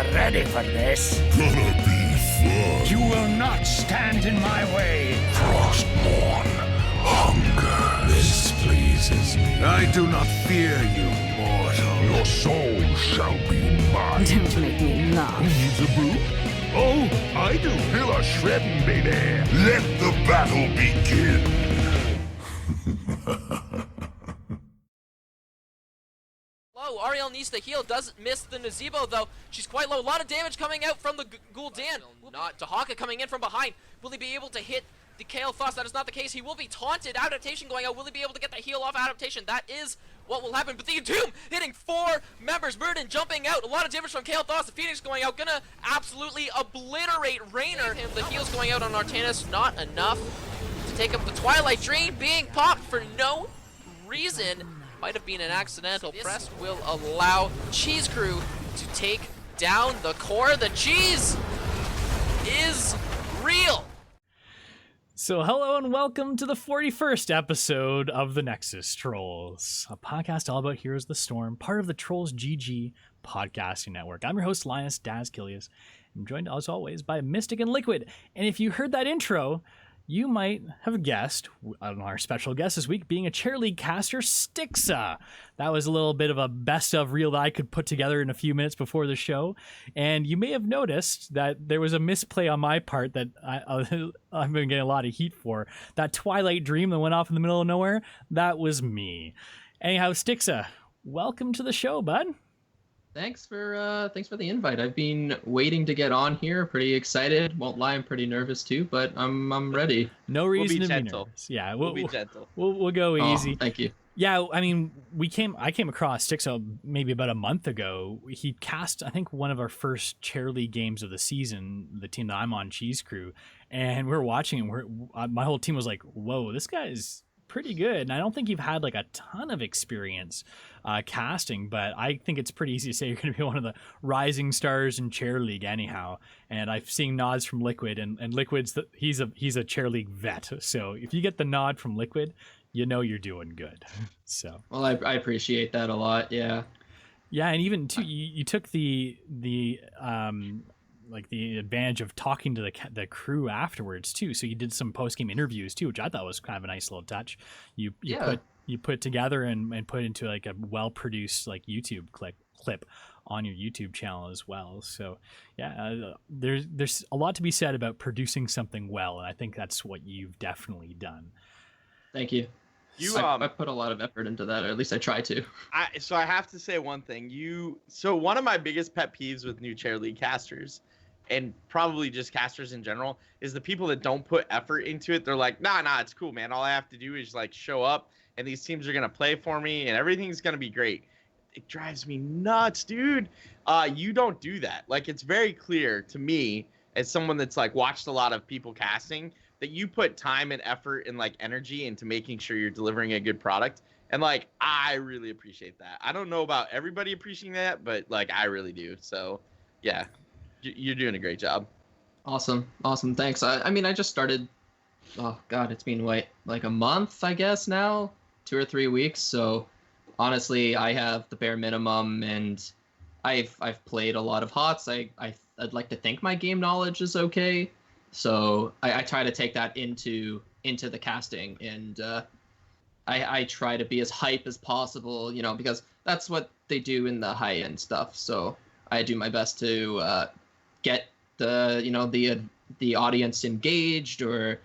you ready for this? Gonna be fun. You will not stand in my way. Frostborn, hunger. This pleases me. I do not fear you, mortal. Your soul shall be mine. Don't make me laugh. Needs a brew? Oh, I do. Feel a shredding, baby. Let the battle begin. Low, Ariel needs to heal, doesn't miss the Nazebo though. She's quite low, a lot of damage coming out from the Gul'dan. Not Dahaka coming in from behind. Will he be able to hit the Kael'thas? That is not the case. He will be taunted. Adaptation going out. Will he be able to get the heal off Adaptation? That is what will happen. But the Entomb hitting 4 members. Murden jumping out. A lot of damage from Kael'thas. The Phoenix going out. Gonna absolutely obliterate Raynor. The heal's going out on Artanis. Not enough to take up the Twilight Dream. Being popped for no reason. Might have been an accidental press. Will allow Cheese Crew to take down the core. The cheese is real. So hello and welcome to the 41st episode of The Nexus Trolls, a podcast all about Heroes of the Storm, part of the Trolls GG podcasting network. I'm your host, Linus Dazkilius. I'm joined as always by Mystic and LiQuiuD. And if you heard that intro, you might have guessed on our special guest this week being a Chair League caster, Styxa. That was a little bit of a best of reel that I could put together in a few minutes before the show. And you may have noticed that there was a misplay on my part that I've been getting a lot of heat for. That Twilight Dream that went off in the middle of nowhere, that was me. Anyhow, Styxa, welcome to the show, bud. Thanks for the invite. I've been waiting to get on here. Pretty excited. Won't lie, I'm pretty nervous too, but I'm ready. No reason to be gentle. nervous. Yeah, We'll be gentle. We'll go easy. Thank you. Yeah, I mean, I came across Styxa maybe about a month ago. He cast, I think, one of our first Chair League games of the season, the team that I'm on, Cheese Crew, and we were watching, and my whole team was like, whoa, this guy is pretty good. And I don't think you've had like a ton of experience casting, but I think it's pretty easy to say you're going to be one of the rising stars in Chair League anyhow. And I've seen nods from LiQuiuD, and LiQuiuD's he's a Chair League vet. So if you get the nod from LiQuiuD, you know you're doing good. So well, I appreciate that a lot. Yeah, and even too, you took the like the advantage of talking to the crew afterwards too. So you did some post game interviews too, which I thought was kind of a nice little touch. You put together and put into like a well produced like YouTube clip on your YouTube channel as well. So yeah, there's a lot to be said about producing something well, and I think that's what you've definitely done. Thank you. I put a lot of effort into that, or at least I try to. So I have to say one thing. So one of my biggest pet peeves with new Chair League casters, and probably just casters in general, is the people that don't put effort into it. They're like, nah, it's cool, man. All I have to do is like show up, and these teams are gonna play for me, and everything's gonna be great. It drives me nuts, dude. You don't do that. Like, it's very clear to me, as someone that's like watched a lot of people casting, that you put time and effort and like energy into making sure you're delivering a good product. And like, I really appreciate that. I don't know about everybody appreciating that, but like, I really do. So yeah, you're doing a great job. Awesome. Thanks. I mean, I just started, oh God, it's been like a month, I guess now, 2 or 3 weeks. So honestly, I have the bare minimum, and I've played a lot of HOTS. I'd like to think my game knowledge is okay. So I try to take that into the casting, and I try to be as hype as possible, because that's what they do in the high end stuff. So I do my best to get the audience engaged, or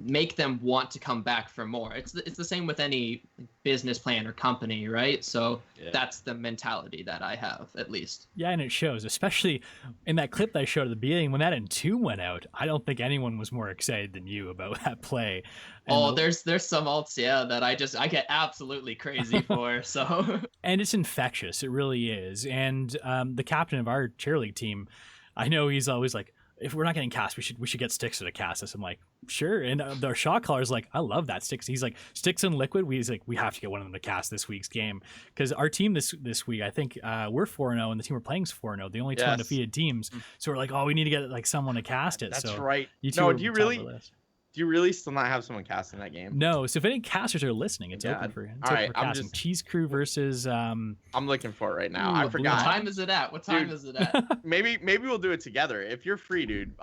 make them want to come back for more. It's the same with any business plan or company, right? So That's the mentality that I have, at least. Yeah, and it shows, especially in that clip that I showed at the beginning when that Entomb went out. I don't think anyone was more excited than you about that play. And there's some alts, that I get absolutely crazy for. So and it's infectious, it really is. And the captain of our Chair League team, I know he's always like, if we're not getting cast, we should get Styxa to cast us. I'm like, sure. And the shot caller is like, I love that Styxa. He's like, Styxa and LiQuiuD. We have to get one of them to cast this week's game, because our team this week, I think we're 4-0, and the team we're playing is 4-0. The only two undefeated teams. So we're like, we need to get like someone to cast it. That's so right. Do Do you really still not have someone casting that game? No, so if any casters are listening, it's open for casting. Cheese Crew versus I'm looking for it right now. Ooh, I What forgot. time is it at? What time Dude. is it at? Maybe we'll do it together. If you're free, dude,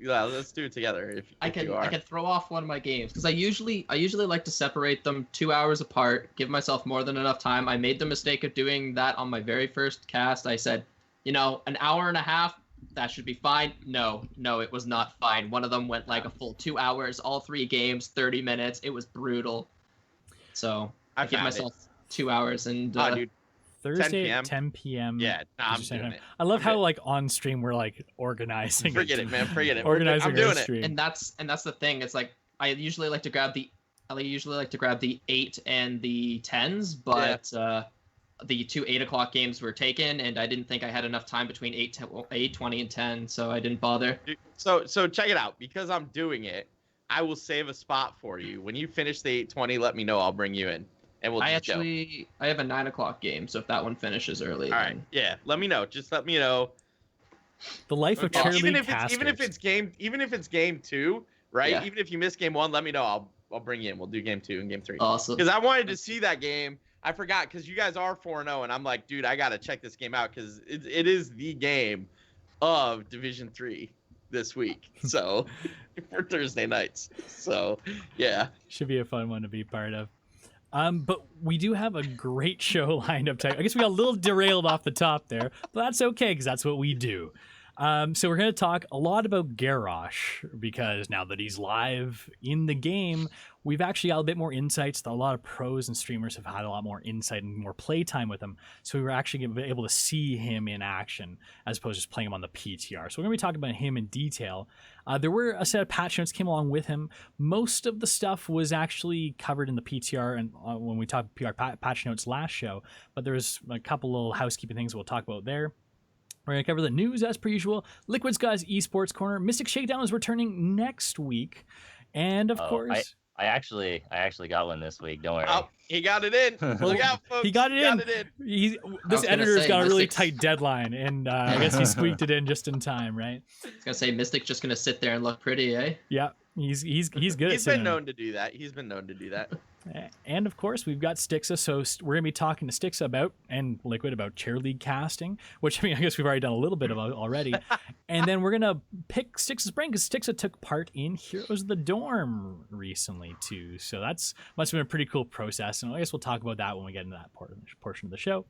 let's do it together. If I you are. can throw off one of my games because I usually like to separate them 2 hours apart, give myself more than enough time. I made the mistake of doing that on my very first cast. I said, an hour and a half, that should be fine. No, it was not fine. One of them went like a full 2 hours, all 3 games, 30 minutes. It was brutal. So I give myself 2 hours and dude, Thursday 10 p.m. at 10 p.m. Yeah, I'm doing it. I love how like on stream we're like organizing. Forget it, man. Forget it. Organizing I'm doing stream. And that's the thing. It's like I usually like to grab the 8 and the 10s, but the 2 8 o'clock games were taken, and I didn't think I had enough time between 8, 20, and 10, so I didn't bother. So check it out. Because I'm doing it, I will save a spot for you. When you finish the 8:20, let me know. I'll bring you in, and we'll just go. I have a 9 o'clock game, so if that one finishes early, all right, yeah, let me know. Just let me know. The life of cheerleading even if it's game 2, right? Yeah. Even if you miss game 1, let me know. I'll bring you in. We'll do game 2 and game 3. Awesome. Because I wanted to see that game. I forgot because you guys are 4-0, and I'm like, dude, I gotta check this game out because it is the game of Division 3 this week. So for Thursday nights. So yeah, should be a fun one to be part of. But we do have a great show lined up tonight. I guess we got a little derailed off the top there, but that's okay because that's what we do. So we're going to talk a lot about Garrosh because now that he's live in the game, we've actually got a bit more insights. A lot of pros and streamers have had a lot more insight and more play time with him. So we were actually able to see him in action as opposed to just playing him on the PTR. So we're going to be talking about him in detail. There were a set of patch notes came along with him. Most of the stuff was actually covered in the PTR and when we talked PR patch notes last show, but there was a couple little housekeeping things we'll talk about there. We're going to cover the news as per usual. LiQuiuD's got his eSports corner. Mystic Shakedown is returning next week. And of course... I actually got one this week. Don't worry. Oh, he got it in. Look out, folks. He got it in. This editor's got a really tight deadline, and I guess he squeaked it in just in time, right? I was going to say, Mystic's just going to sit there and look pretty, eh? Yeah, he's good. He's been known to do that. And of course, we've got Styxa, so we're going to be talking to Styxa about, and LiQuiuD about chair league casting, which I guess we've already done a little bit of already. And then we're going to pick Styxa's brain because Styxa took part in Heroes of the Dorm recently too. So that's must have been a pretty cool process. And I guess we'll talk about that when we get into that portion of the show.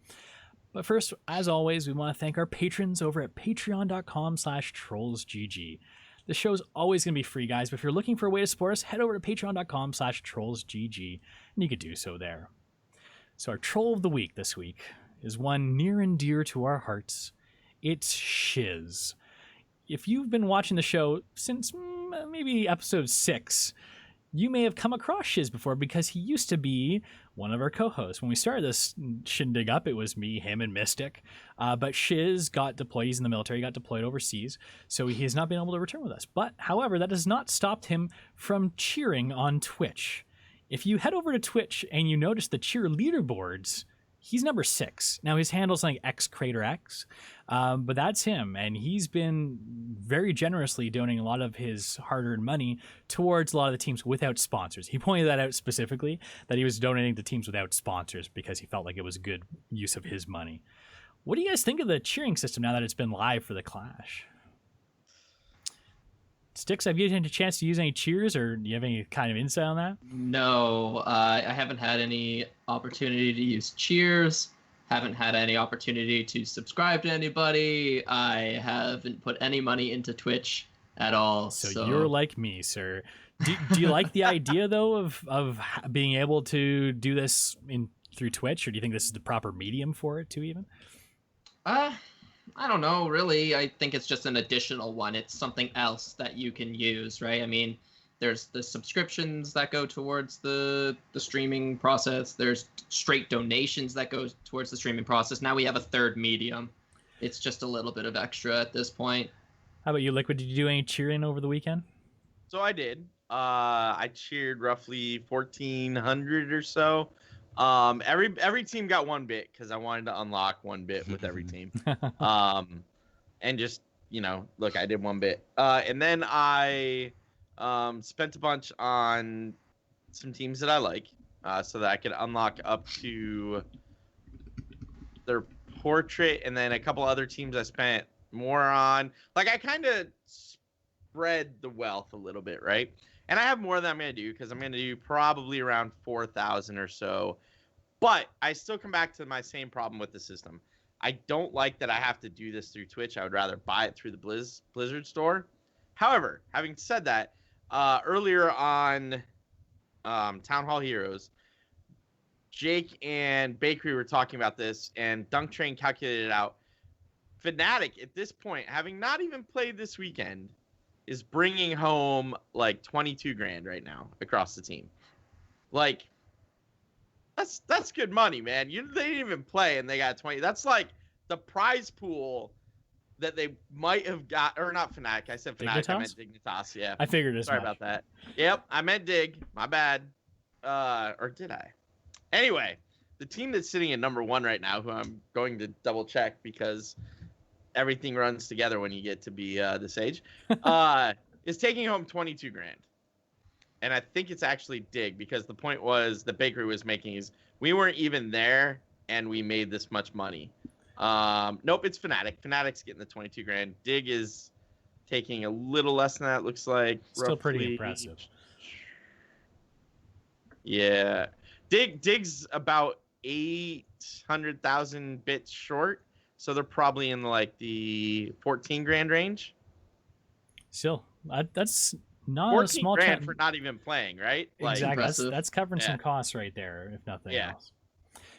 But first, as always, we want to thank our patrons over at patreon.com/trollsgg. The show's always going to be free, guys, but if you're looking for a way to support us, head over to patreon.com/trollsgg, and you could do so there. So our troll of the week this week is one near and dear to our hearts. It's Shiz. If you've been watching the show since maybe episode 6, you may have come across Shiz before because he used to be one of our co-hosts. When we started this shindig up, it was me, him, and Mystic. But Shiz got deployed. He's in the military. He got deployed overseas. So he has not been able to return with us. But, however, that has not stopped him from cheering on Twitch. If you head over to Twitch and you notice the cheer leaderboards, he's number 6. Now, his handle's like XCraterX, but that's him. And he's been very generously donating a lot of his hard-earned money towards a lot of the teams without sponsors. He pointed that out specifically, that he was donating to teams without sponsors because he felt like it was a good use of his money. What do you guys think of the cheering system now that it's been live for the Clash? Styx, have you had a chance to use any cheers, or do you have any kind of insight on that? No, I haven't had any opportunity to use cheers. Haven't had any opportunity to subscribe to anybody. I haven't put any money into Twitch at all. So you're like me, sir. Do you like the idea, though, of being able to do this through Twitch, or do you think this is the proper medium for it, too, even? I don't know, really. I think it's just an additional one. It's something else that you can use, right? I mean, there's the subscriptions that go towards the streaming process. There's straight donations that go towards the streaming process. Now we have a third medium. It's just a little bit of extra at this point. How about you, LiQuiuD? Did you do any cheering over the weekend? So I did. I cheered roughly 1,400 or so. Every team got 1 bit because I wanted to unlock 1 bit with every team. And just, look, I did 1 bit. And then I Spent a bunch on some teams that I like, so that I could unlock up to their portrait, and then a couple other teams I spent more on. Like, I kind of spread the wealth a little bit, right? And I have more than I'm going to do, because I'm going to do probably around 4,000 or so. But I still come back to my same problem with the system. I don't like that I have to do this through Twitch. I would rather buy it through the Blizzard store. However, having said that, earlier on Town Hall Heroes, Jake and Bakery were talking about this, and Dunk Train calculated it out. Fnatic, at this point, having not even played this weekend, is bringing home like 22 grand right now across the team. Like, that's good money, man. They didn't even play, and they got 20. That's like the prize pool that they might have got, or not Fnatic. I said Fnatic. I meant Dignitas. Yeah, I figured as Sorry much. about that. Yep, I meant Dig. My bad. Or did I? Anyway, the team that's sitting at number 1 right now, who I'm going to double check because everything runs together when you get to be this age, is taking home 22 grand. And I think it's actually Dig, because the point was the Bakery was making is we weren't even there and we made this much money. Nope, it's Fnatic. Fnatic's getting the 22 grand. Dig is taking a little less than that, looks like. Still pretty roughly. impressive. Yeah. Dig's about 800,000 bits short, so they're probably in like the 14 grand range. Still, that's not a 14 small grand for not even playing, right? Like, exactly. That's covering Yeah. some costs right there, if nothing else.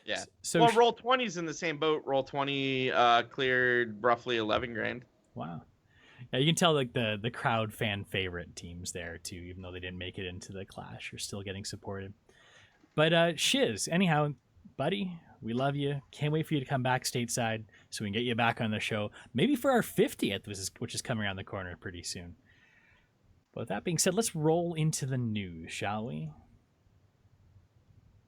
Yeah. So well, Roll 20's in the same boat. Roll 20 cleared roughly 11 grand. Wow. Yeah, you can tell like the crowd fan favorite teams there too, even though they didn't make it into the Clash, are still getting supported. But Shiz, anyhow, buddy, we love you. Can't wait for you to come back stateside so we can get you back on the show, maybe for our 50th, which is coming around the corner pretty soon. But with that being said, let's roll into the news, shall we?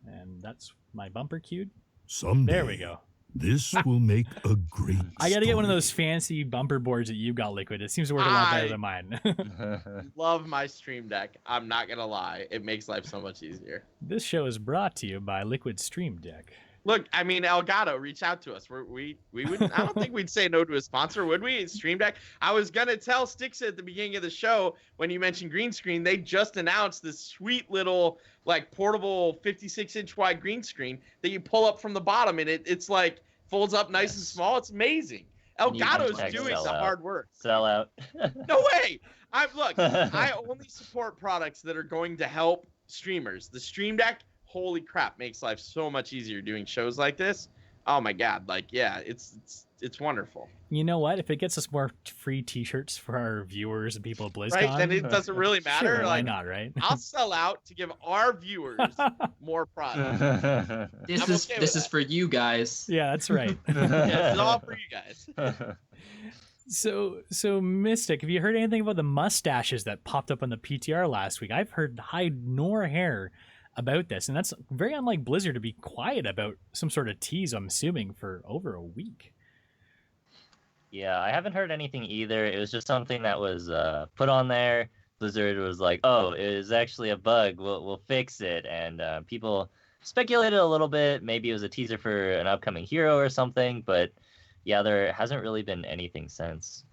And that's my bumper cued. Someday, There we go. this will make a great I got to get one of story. those fancy bumper boards that you've got, LiQuiud. It seems to work a lot better than mine. Love my Stream Deck. I'm not going to lie. It makes life so much easier. This show is brought to you by LiQuiud Stream Deck. Look, I mean, Elgato, reach out to us. We wouldn't. I don't think we'd say no to a sponsor, would we? Stream Deck. I was gonna tell Styxa at the beginning of the show when you mentioned green screen. They just announced this sweet little like portable 56-inch wide green screen that you pull up from the bottom, and it's like folds up nice and small. It's amazing. Elgato's doing the hard work. Sell out. No way. I only support products that are going to help streamers. The Stream Deck, holy crap, makes life so much easier doing shows like this. Oh my god, like yeah, it's wonderful. You know what? If it gets us more free T-shirts for our viewers and people at BlizzCon, Right? Then it doesn't really matter. Sure, why Like, not, right? I'll sell out to give our viewers more product. This I'm is okay with this is that. for you guys. Yeah, that's right. Yeah, it's all for you guys. So Mystic, have you heard anything about the mustaches that popped up on the PTR last week? I've heard hide nor hair about this, and that's very unlike Blizzard to be quiet about some sort of tease, I'm assuming, for over a week. Yeah, I haven't heard anything either. It was just something that was put on there. Blizzard was like, "Oh, it is actually a bug. We'll fix it." And people speculated a little bit. Maybe it was a teaser for an upcoming hero or something. But yeah, there hasn't really been anything since.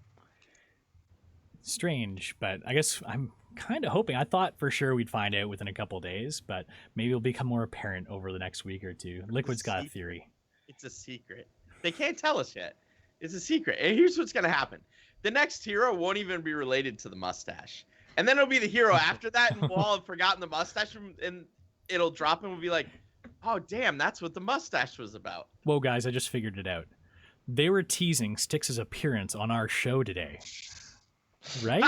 Strange, but I guess I'm kind of hoping. I thought for sure we'd find out within a couple days, but maybe it'll become more apparent over the next week or two. LiQuid's got a theory. It's a secret. They can't tell us yet. It's a secret. And here's what's gonna happen: the next hero won't even be related to the mustache, and then it'll be the hero after that, and we'll all have forgotten the mustache, and it'll drop, and we'll be like, "Oh, damn, that's what the mustache was about." Whoa, guys, I just figured it out. They were teasing Styx's appearance on our show today. Right?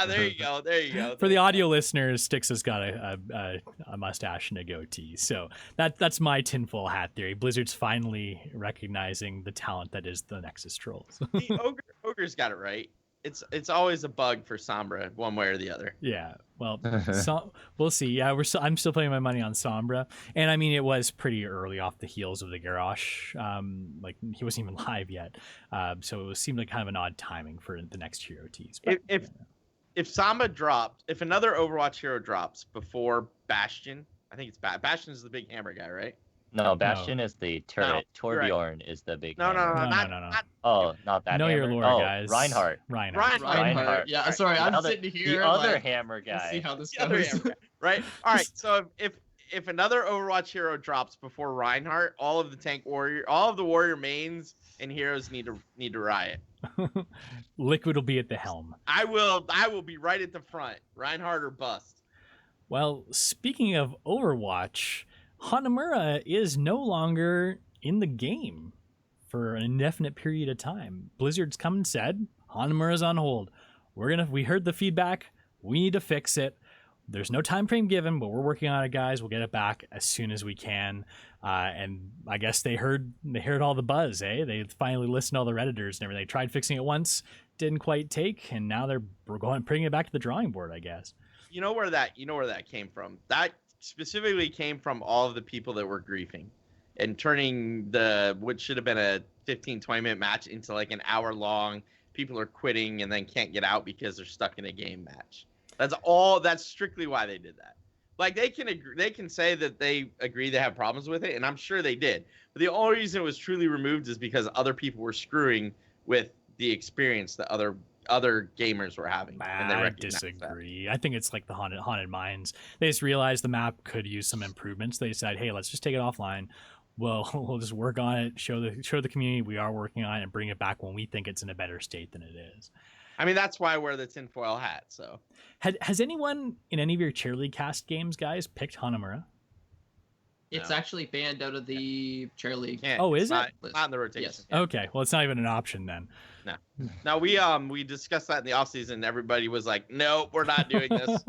There you go. There you go. For the audio listeners, Styx's got a mustache and a goatee. So that's my tinfoil hat theory. Blizzard's finally recognizing the talent that is the Nexus Trolls. The Ogre's got it right. It's always a bug for Sombra, one way or the other. Yeah, well, so, we'll see. Yeah, I'm still putting my money on Sombra, and I mean it was pretty early off the heels of the Garrosh. Like he wasn't even live yet, so it seemed like kind of an odd timing for the next hero tease. But, if Samba drops, if another Overwatch hero drops before Bastion, I think it's Bastion is the big hammer guy, right? No, Bastion is the turret. No, you're right. Torbjorn is the big. No, hammer. No. Oh, not that. Know your hammer. lore, Oh, guys. Reinhardt. Reinhardt. Yeah, sorry, The I'm other- sitting here. The other like, hammer let's see guy. how this The other goes. hammer guy, right? All right. So if another Overwatch hero drops before Reinhardt, all of the warrior mains and heroes need to riot. LiQuiuD will be at the helm. I will be right at the front. Reinhardt or bust. Well, speaking of Overwatch, Hanamura is no longer in the game for an indefinite period of time. Blizzard's come and said, Hanamura's on hold. We heard the feedback. We need to fix it. There's no time frame given, but we're working on it, guys. We'll get it back as soon as we can. And I guess they heard all the buzz, eh? They finally listened to all the Redditors and everything. They tried fixing it once, didn't quite take, and now we're bringing it back to the drawing board, I guess. You know where that came from? That specifically came from all of the people that were griefing and turning what should have been a 15-20 minute match into like an hour long. People are quitting and then can't get out because they're stuck in a game match. That's strictly why they did that. Like they can say that they agree they have problems with it, and I'm sure they did. But the only reason it was truly removed is because other people were screwing with the experience that other gamers were having. And they I recognized disagree. that. I think it's like the haunted mines. They just realized the map could use some improvements. They decided, hey, let's just take it offline. Well, we'll just work on it, show the community we are working on it, and bring it back when we think it's in a better state than it is. I mean, that's why I wear the tinfoil hat. So, has anyone in any of your Chair League cast games, guys, picked Hanamura? It's No. actually banned out of the chair league. Oh, is not, it? not in the rotation? Yes. Okay, well, it's not even an option then. No, we discussed that in the offseason. Everybody was like, "Nope, we're not doing this."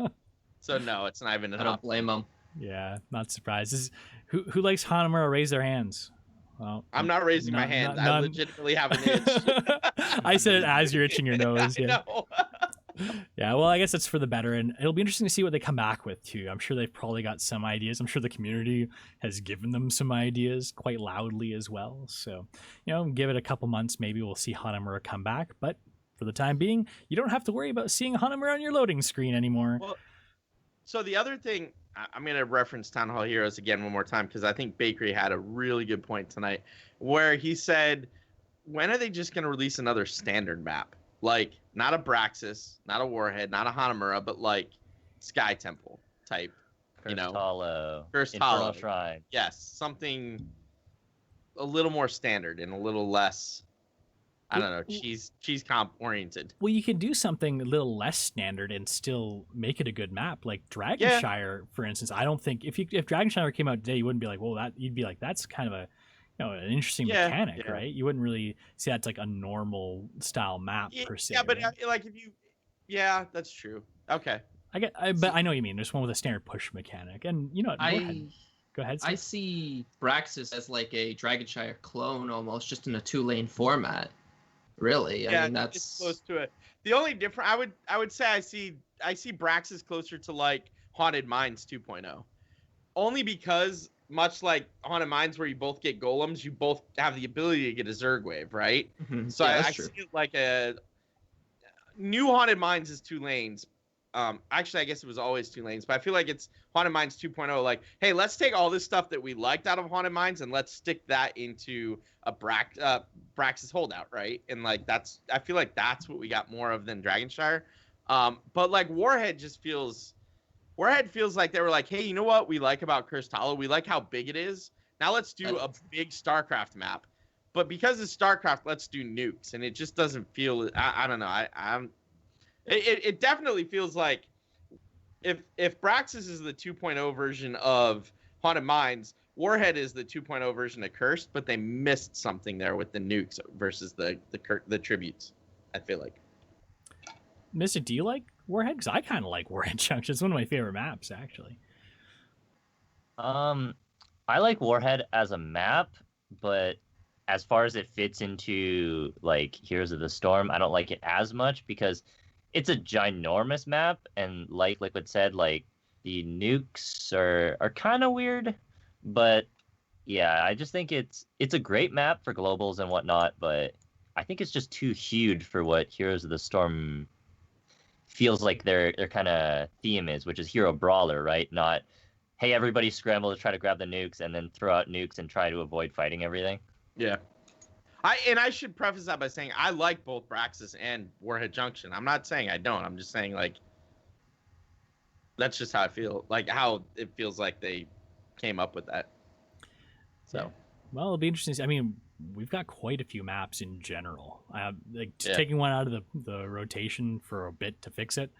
So no, it's not even an I don't option. blame them. Yeah, not surprised. Who likes Hanamura? Raise their hands. Well, I'm not raising my hand. I none. legitimately have an itch. I said it as you're itching your nose. I Yeah. know. Yeah, well, I guess it's for the better, and it'll be interesting to see what they come back with too. I'm sure they've probably got some ideas. I'm sure the community has given them some ideas quite loudly as well. So, give it a couple months, maybe we'll see Hanamura come back. But for the time being, you don't have to worry about seeing Hanamura on your loading screen anymore. Well, so the other thing, I'm going to reference Town Hall Heroes again one more time because I think Bakery had a really good point tonight where he said, when are they just going to release another standard map? Like, not a Braxis, not a Warhead, not a Hanamura, but like Sky Temple type, Cursed Hollow. Cursed Infernal Hollow. Shrine. Yes, something a little more standard and a little less, I don't know, cheese comp oriented. Well, you can do something a little less standard and still make it a good map, like Dragonshire, for instance. I don't think if Dragonshire came out today, you wouldn't be like, well, you'd be like, that's kind of an interesting mechanic, right? You wouldn't really see that's like a normal style map per se. Yeah, but right? like yeah, that's true. Okay. but I know what you mean. There's one with a standard push mechanic, and go ahead. I see Braxis as like a Dragonshire clone almost, just in a 2-lane format. Really, I mean that's it's close to it. The only difference I would say I see Braxis closer to like Haunted Mines 2.0, only because much like Haunted Mines where you both get golems, you both have the ability to get a Zerg wave, right? Mhm. So Yeah, I see it like a new Haunted Mines is 2 lanes. Actually, I guess it was always 2 lanes, but I feel like it's Haunted Mines 2.0. Like, hey, let's take all this stuff that we liked out of Haunted Mines and let's stick that into a Braxis holdout, right? And like I feel like that's what we got more of than Dragonshire. But like Warhead feels like they were like, hey, you know what we like about Cursed Hollow? We like how big it is. Now let's do a big StarCraft map. But because it's StarCraft, let's do nukes, and it just doesn't feel. I don't know. It definitely feels like if Braxis is the 2.0 version of Haunted Mines, Warhead is the 2.0 version of Cursed, but they missed something there with the nukes versus the tributes. I feel like. Mister, do you like Warhead? Because I kind of like Warhead Junction. It's one of my favorite maps, actually. I like Warhead as a map, but as far as it fits into like Heroes of the Storm, I don't like it as much because it's a ginormous map, and like LiQuiuD said, like the nukes are kind of weird, but yeah, I just think it's a great map for globals and whatnot, but I think it's just too huge for what Heroes of the Storm feels like their kind of theme is, which is hero brawler, right? Not, hey, everybody scramble to try to grab the nukes and then throw out nukes and try to avoid fighting everything. Yeah. I should preface that by saying I like both Braxis and Warhead Junction. I'm not saying I don't. I'm just saying, like, that's just how I feel. Like, how it feels like they came up with that. So. Well, it'll be interesting. I mean, we've got quite a few maps in general. Taking one out of the rotation for a bit to fix it,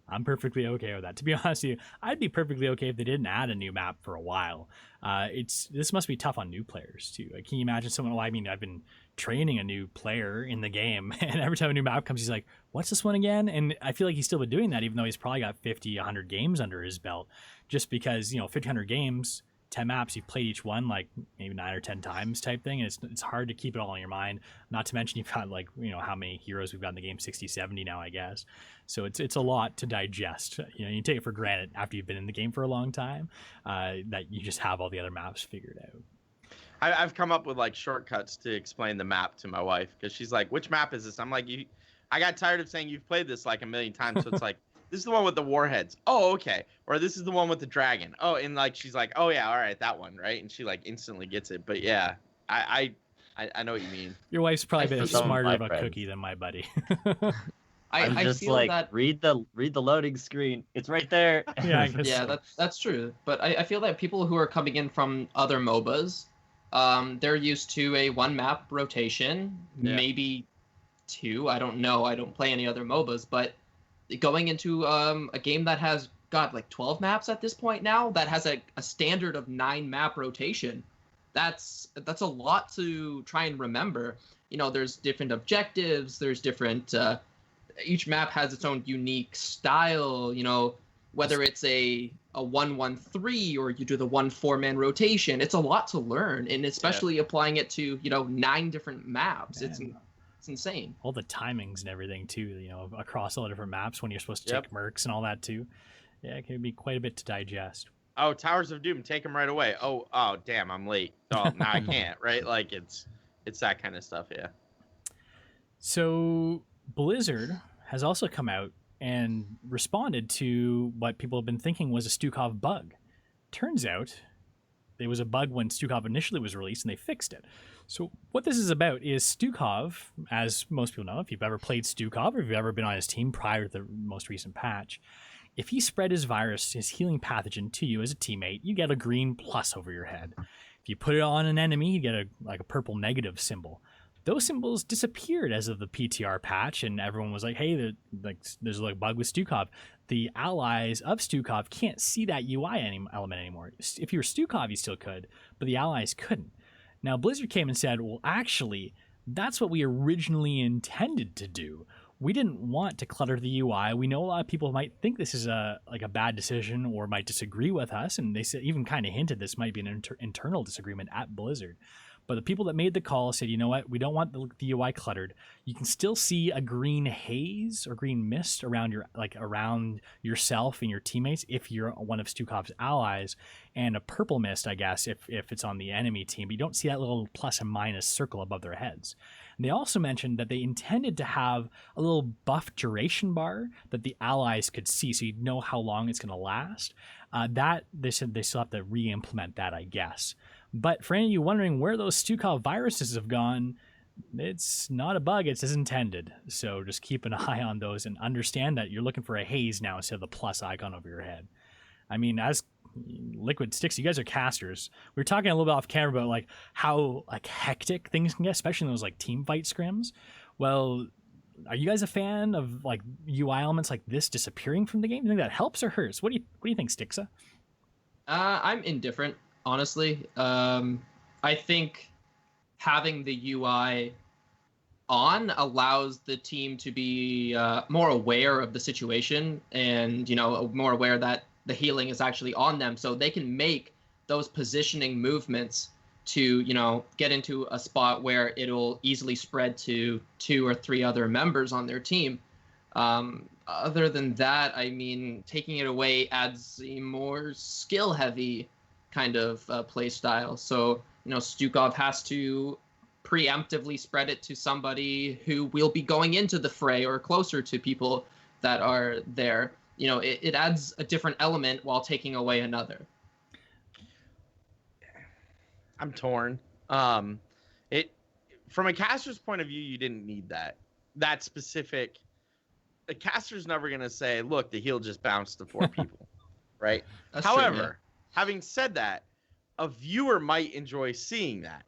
I'm perfectly okay with that. To be honest with you, I'd be perfectly okay if they didn't add a new map for a while. This must be tough on new players too. Like, can you imagine someone? Well, I mean, I've been training a new player in the game, and every time a new map comes, he's like, "What's this one again?" And I feel like he's still been doing that, even though he's probably got 50, 100 games under his belt. Just because 50, 100 games. 10 maps, you've played each one like maybe 9 or 10 times type thing, and it's hard to keep it all in your mind. Not to mention you've got how many heroes we've got in the game, 60, 70 now, I guess. So it's a lot to digest. You take it for granted after you've been in the game for a long time that you just have all the other maps figured out. I've come up with like shortcuts to explain the map to my wife, because she's like, "Which map is this?" I'm like, I got tired of saying you've played this like a million times, so it's like, this is the one with the warheads. Oh, okay. Or this is the one with the dragon. Oh, and like she's like, "Oh yeah, all right, that one," right? And she like instantly gets it. But yeah, I know what you mean. Your wife's probably a bit some of smarter my of a friends. cookie than my buddy. I'm just feel like, that... read the loading screen. It's right there. Yeah, I guess Yeah, so. that's true. But I feel that people who are coming in from other MOBAs, they're used to a one map rotation, maybe two. I don't know. I don't play any other MOBAs, but going into a game that has got like 12 maps at this point now, that has a standard of 9 map rotation, that's a lot to try and remember. There's different objectives, there's different each map has its own unique style, whether it's a 1-1-3 or you do the 1-4-man rotation. It's a lot to learn, and especially applying it to 9 different maps. Man. It's insane. All the timings and everything too, across all the different maps when you're supposed to take mercs and all that too. Yeah, it can be quite a bit to digest. Oh, Towers of Doom, take them right away. Oh, damn, I'm late. Oh, now I can't, right? Like, it's that kind of stuff, yeah. So Blizzard has also come out and responded to what people have been thinking was a Stukov bug. Turns out there was a bug when Stukov initially was released, and they fixed it. So what this is about is Stukov, as most people know, if you've ever played Stukov or if you've ever been on his team prior to the most recent patch, if he spread his virus, his healing pathogen to you as a teammate, you get a green plus over your head. If you put it on an enemy, you get a purple negative symbol. Those symbols disappeared as of the PTR patch, and everyone was like, hey, there's a bug with Stukov. The allies of Stukov can't see that UI element anymore. If you were Stukov, you still could, but the allies couldn't. Now, Blizzard came and said, well, actually, that's what we originally intended to do. We didn't want to clutter the UI. We know a lot of people might think this is a bad decision or might disagree with us, and they even kind of hinted this might be an internal disagreement at Blizzard. But the people that made the call said, you know what, we don't want the UI cluttered. You can still see a green haze or green mist around around yourself and your teammates if you're one of Stukov's allies, and a purple mist, I guess, if it's on the enemy team. But you don't see that little plus and minus circle above their heads. And they also mentioned that they intended to have a little buff duration bar that the allies could see, so you'd know how long it's going to last. That they said they still have to re-implement that, I guess. But for any of you wondering where those Stukov viruses have gone, it's not a bug, it's as intended. So just keep an eye on those and understand that you're looking for a haze now instead of the plus icon over your head. I mean, as LiQuid Styxa, you guys are casters. We were talking a little bit off camera about how hectic things can get, especially in those team fight scrims. Well, are you guys a fan of UI elements like this disappearing from the game? Do you think that helps or hurts? What do you think, Styxa? I'm indifferent, honestly. I think having the UI on allows the team to be more aware of the situation and more aware that the healing is actually on them, so they can make those positioning movements to get into a spot where it'll easily spread to 2 or 3 other members on their team. Other than that, I mean, taking it away adds a more skill heavy kind of play style. So Stukov has to preemptively spread it to somebody who will be going into the fray or closer to people that are there, you know, it adds a different element while taking away another. I'm torn. It from a caster's point of view, you didn't need that specific. A caster's never gonna say, "Look, the heal just bounced to 4 people," right? That's However, true, yeah. having said that, a viewer might enjoy seeing that.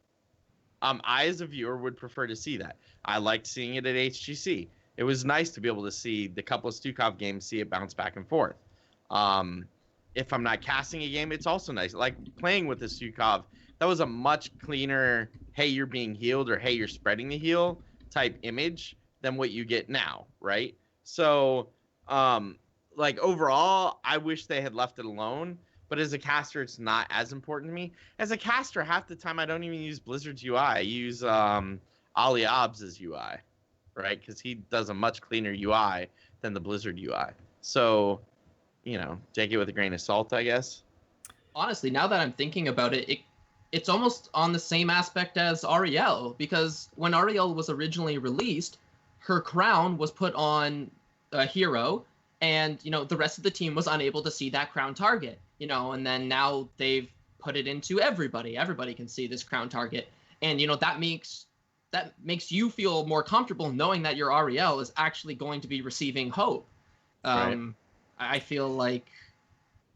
I, as a viewer, would prefer to see that. I liked seeing it at HGC. It was nice to be able to see the couple of Stukov games, see it bounce back and forth. If I'm not casting a game, it's also nice. Like playing with the Stukov, that was a much cleaner, hey, you're being healed, or hey, you're spreading the heal type image than what you get now, right? So, like overall, I wish they had left it alone. But as a caster, it's not as important to me. As a caster, half the time I don't even use Blizzard's UI. I use Ali Obs' UI, right? Because he does a much cleaner UI than the Blizzard UI. So, you know, take it with a grain of salt, I guess. Honestly, now that I'm thinking about it, it's almost on the same aspect as Ariel, because when Ariel was originally released, her crown was put on a hero, and, you know, the rest of the team was unable to see that crown target, you know, and then now they've put it into everybody. Everybody can see this crown target. And, you know, that makes you feel more comfortable knowing that your Ariel is actually going to be receiving hope. Right. I feel like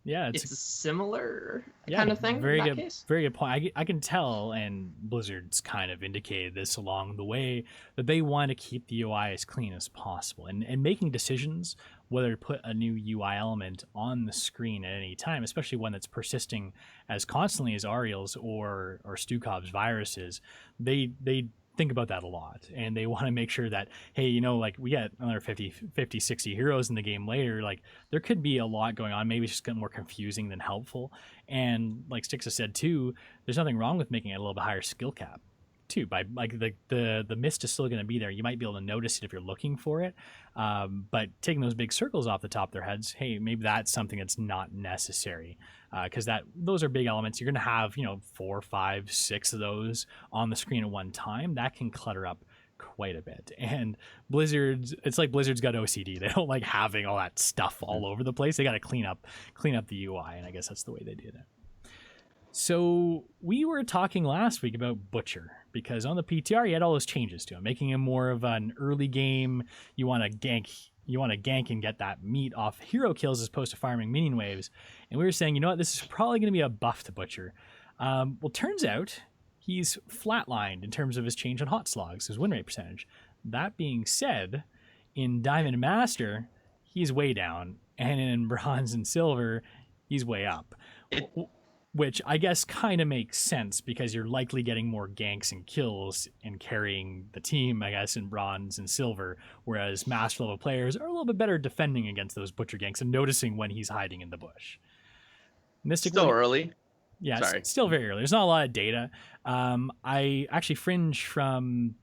it's a similar kind of thing. Very in that good, case. very good point. I can tell, and Blizzard's kind of indicated this along the way, that they want to keep the UI as clean as possible, and making decisions whether to put a new UI element on the screen at any time, especially one that's persisting as constantly as Ariel's or Stukov's viruses. They think about that a lot, and they want to make sure that, hey, you know, like we get another 50 60 heroes in the game later, like there could be a lot going on. Maybe it's just more confusing than helpful. And like Styxa said too, there's nothing wrong with making it a little bit higher skill cap too. By like the mist is still going to be there. You might be able to notice it if you're looking for it, but taking those big circles off the top of their heads, hey, maybe that's something that's not necessary, because those are big elements. You're going to have, you know, 4, 5, 6 of those on the screen at one time. That can clutter up quite a bit. And it's like Blizzard's got OCD. They don't like having all that stuff all over the place. They got to clean up the UI, and I guess that's the way they did it. So we were talking last week about Butcher, because on the PTR he had all those changes to him, making him more of an early game. You want to gank and get that meat off hero kills as opposed to farming minion waves. And we were saying, you know what, this is probably going to be a buff to Butcher. Well, turns out he's flatlined in terms of his change on hot slogs, his win rate percentage. That being said, in Diamond and Master, he's way down, and in Bronze and Silver, he's way up. Which I guess kind of makes sense, because you're likely getting more ganks and kills and carrying the team, I guess, in Bronze and Silver, whereas Master level players are a little bit better defending against those Butcher ganks and noticing when he's hiding in the bush. Mystic Still early. Yeah, Sorry. it's still very early. There's not a lot of data. I actually Fringe from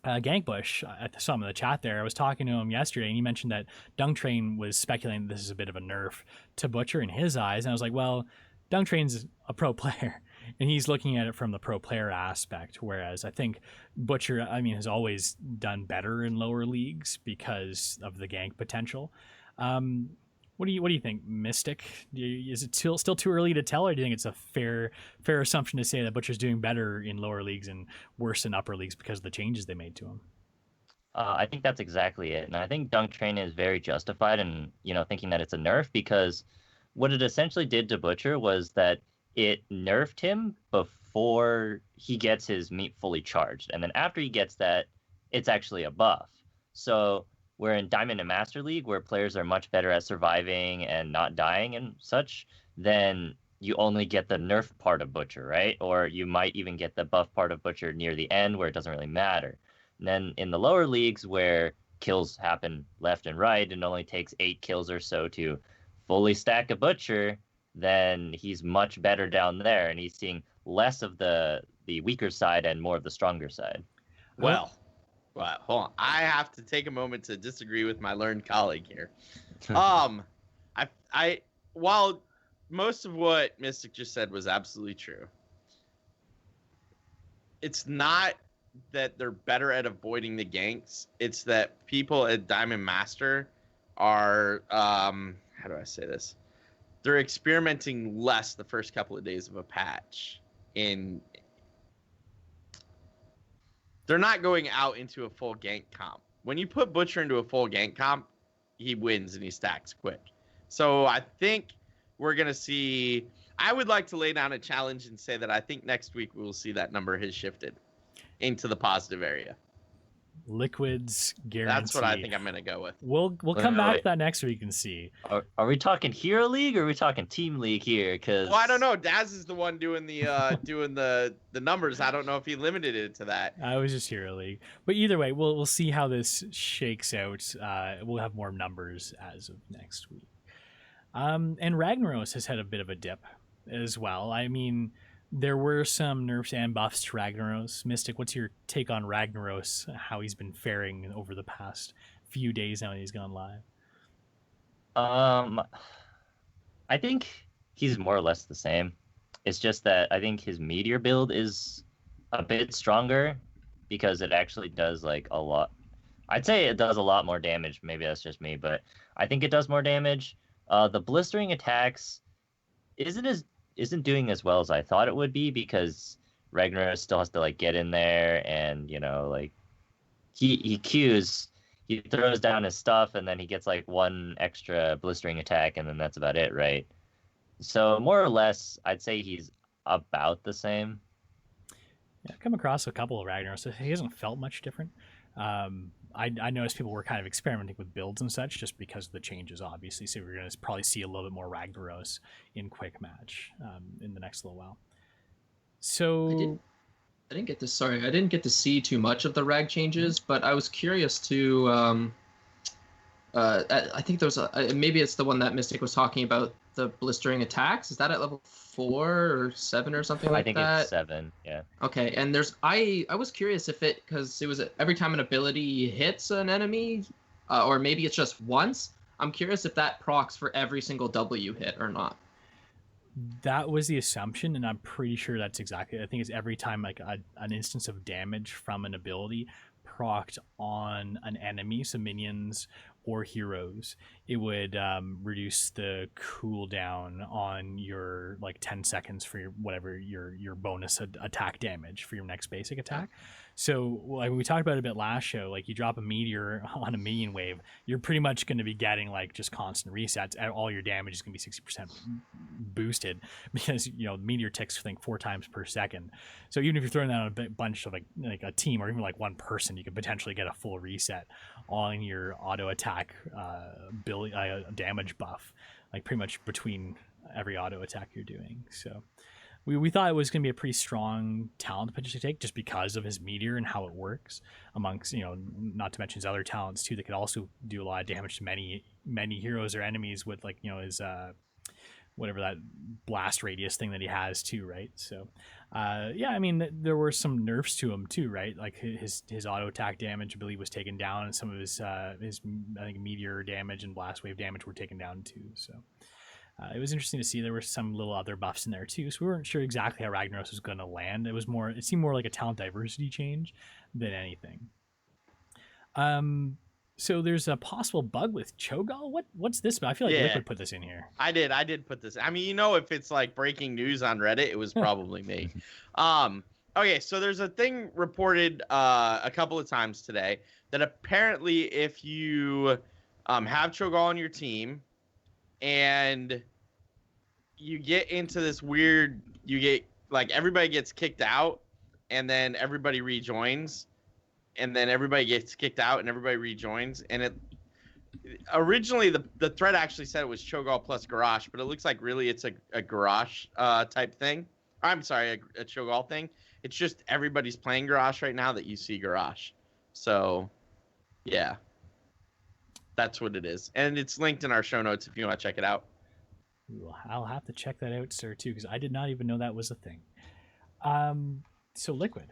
Gankbush, I saw him in the chat there. I was talking to him yesterday, and he mentioned that Dungtrain was speculating that this is a bit of a nerf to Butcher in his eyes. And I was like, well, Dungtrain's a pro player, and he's looking at it from the pro player aspect, whereas I think Butcher, I mean, has always done better in lower leagues because of the gank potential. What do you think, Mystic? Is it still too early to tell, or do you think it's a fair assumption to say that Butcher's doing better in lower leagues and worse in upper leagues because of the changes they made to him? I think that's exactly it, and I think Dungtrain is very justified in, you know, thinking that it's a nerf, because what it essentially did to Butcher was that it nerfed him before he gets his meat fully charged. And then after he gets that, it's actually a buff. So we're in Diamond and Master League, where players are much better at surviving and not dying and such, then you only get the nerf part of Butcher, right? Or you might even get the buff part of Butcher near the end, where it doesn't really matter. And then in the lower leagues, where kills happen left and right, and it only takes 8 kills or so to fully stack a Butcher, then he's much better down there, and he's seeing less of the weaker side and more of the stronger side. Well, hold on. I have to take a moment to disagree with my learned colleague here. While most of what Mystic just said was absolutely true, it's not that they're better at avoiding the ganks. It's that people at Diamond Master are how do I say this? They're experimenting less the first couple of days of a patch. They're not going out into a full gank comp. When you put Butcher into a full gank comp, he wins and he stacks quick. So I think we're going to see... I would like to lay down a challenge and say that I think next week we will see that number has shifted into the positive area. LiQuid's guarantee. That's what I think I'm going to go with. We'll come back to that next week and see. Are we talking Hero League or are we talking Team League here? Well, I don't know. Daz is the one doing the doing the numbers. I don't know if he limited it to that. I was just Hero League, but either way, we'll see how this shakes out. We'll have more numbers as of next week. And Ragnaros has had a bit of a dip as well. I mean, there were some nerfs and buffs to Ragnaros. Mystic, what's your take on Ragnaros, how he's been faring over the past few days now that he's gone live? I think he's more or less the same. It's just that I think his Meteor build is a bit stronger because it actually does like a lot. I'd say it does a lot more damage. Maybe that's just me, but I think it does more damage. The blistering attacks isn't doing as well as I thought it would be because Ragnaros still has to like get in there and like he Qs, he throws down his stuff and then he gets like one extra blistering attack and then that's about it, right? So more or less I'd say he's about the same. Yeah, I've come across a couple of Ragnaros. He hasn't felt much different. I noticed people were kind of experimenting with builds and such just because of the changes, obviously. So we're going to probably see a little bit more Ragnaros in quick match in the next little while. So I didn't get to see too much of the rag changes, but I was curious to. I think there's maybe it's the one that Mystic was talking about, the blistering attacks. Is that at level 4 or 7 or something like that? I think it's 7. Yeah. Okay, and I was curious if because it was every time an ability hits an enemy, or maybe it's just once. I'm curious if that procs for every single W hit or not. That was the assumption, and I'm pretty sure that's exactly. I think it's every time like an instance of damage from an ability procced on an enemy, so minions or heroes, it would reduce the cooldown on your like 10 seconds for your bonus attack damage for your next basic attack. So like we talked about it a bit last show, like you drop a meteor on a minion wave, you're pretty much going to be getting like just constant resets. All your damage is going to be 60% boosted because meteor ticks I think 4 times per second. So even if you're throwing that on a bunch of like a team or even like one person, you could potentially get a full reset on your auto attack damage buff, like pretty much between every auto attack you're doing. So we thought it was going to be a pretty strong talent to potentially take just because of his meteor and how it works amongst, not to mention his other talents too that could also do a lot of damage to many heroes or enemies with like, his whatever that blast radius thing that he has too, right? So yeah, I mean there were some nerfs to him too, right? Like his auto attack damage I believe was taken down, and some of his I think meteor damage and blast wave damage were taken down too. So it was interesting to see there were some little other buffs in there too. So we weren't sure exactly how Ragnaros was going to land. It seemed more like a talent diversity change than anything. So there's a possible bug with Cho'Gall. What's this about? I feel like LiQuiud put this in here. I did put this. I mean, if it's like breaking news on Reddit, it was probably me. Okay, so there's a thing reported a couple of times today that apparently if you have Cho'Gall on your team and you get into this weird, everybody gets kicked out and then everybody rejoins. And then everybody gets kicked out and everybody rejoins. And it originally the thread actually said it was Cho'Gall plus Garrosh, but it looks like really it's a Garrosh type thing. I'm sorry, a Cho'Gall thing. It's just everybody's playing Garrosh right now that you see Garrosh. So yeah, that's what it is. And it's linked in our show notes if you want to check it out. Well, I'll have to check that out, sir, too, because I did not even know that was a thing. So LiQuiud.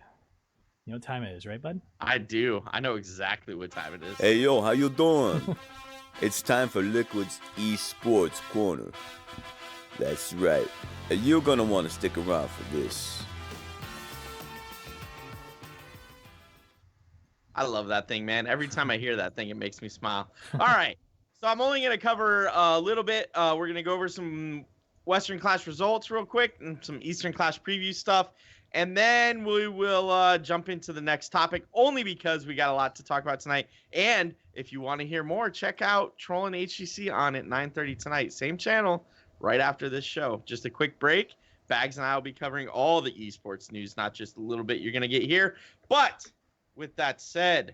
You know what time it is, right, bud? I do. I know exactly what time it is. Hey, yo, how you doing? It's time for LiQiuD's eSports Corner. That's right. And you're gonna want to stick around for this. I love that thing, man. Every time I hear that thing, it makes me smile. All right. So I'm only going to cover a little bit. We're going to go over some Western Clash results real quick and some Eastern Clash preview stuff. And then we will jump into the next topic, only because we got a lot to talk about tonight. And if you want to hear more, check out Trollin' HGC on at 9:30 tonight. Same channel, right after this show. Just a quick break. Bags and I will be covering all the esports news, not just a little bit you're going to get here. But with that said,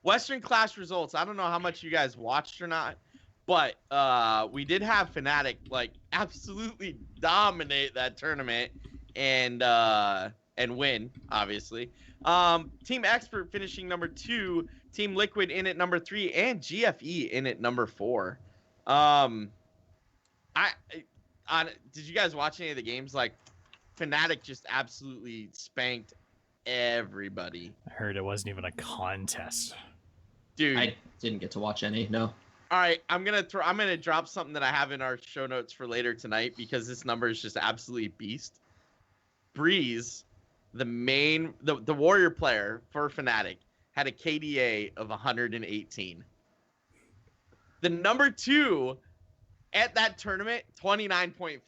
Western Clash results. I don't know how much you guys watched or not, but we did have Fnatic like absolutely dominate that tournament and win, obviously. Team Expert finishing number 2, Team LiQuiuD in at number 3, and GFE in at number 4. Did you guys watch any of the games? Like, Fnatic just absolutely spanked everybody. I heard it wasn't even a contest. Dude, I didn't get to watch any. No. all right, I'm gonna drop something that I have in our show notes for later tonight because this number is just absolutely beast. Breeze, the warrior player for Fnatic, had a KDA of 118. The number 2 at that tournament, 29.5.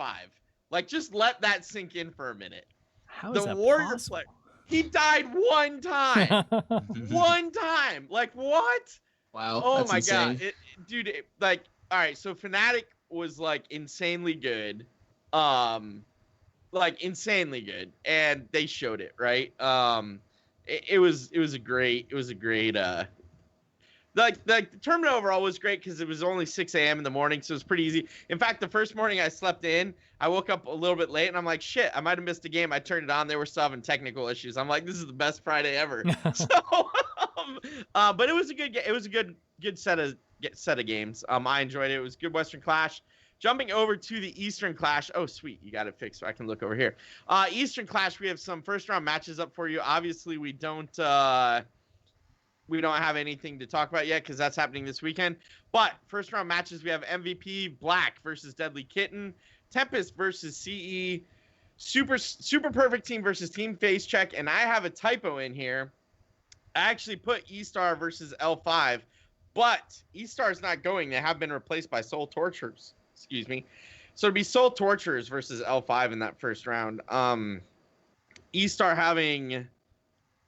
Like, just let that sink in for a minute. How is The that warrior possible? player, he died one time. One time. Like, what? Wow. Oh that's my insane. god, dude! All right. So Fnatic was like insanely good, like insanely good, and they showed it, right? It was a great. The tournament overall was great because it was only 6 a.m. in the morning, so it was pretty easy. In fact, the first morning I slept in, I woke up a little bit late, and I'm like, shit, I might have missed a game. I turned it on, they were still having technical issues. I'm like, this is the best Friday ever. So, but it was a good. It was a good set of games. I enjoyed it. It was good Western Clash. Jumping over to the Eastern Clash. Oh, sweet, you got it fixed, so I can look over here. Eastern Clash. We have some first round matches up for you. Obviously, we don't have anything to talk about yet because that's happening this weekend. But first round matches, we have MVP Black versus Deadly Kitten, Tempest versus CE, Super Perfect Team versus Team Face Check, and I have a typo in here. I actually put E-Star versus L5, but E-Star's not going. They have been replaced by Soul Torturers. Excuse me. So it'd be Soul Torturers versus L5 in that first round. E-Star having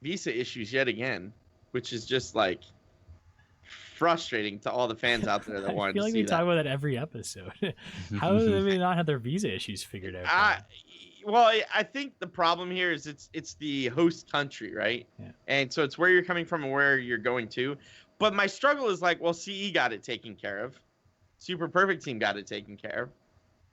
visa issues yet again, which is just like frustrating to all the fans out there that wanted I feel to like see we talk that. about that every episode. How do they not have their visa issues figured out? Well, I think the problem here is it's the host country, right? Yeah. And so it's where you're coming from and where you're going to. But my struggle is like, well, CE got it taken care of. Super Perfect Team got it taken care of.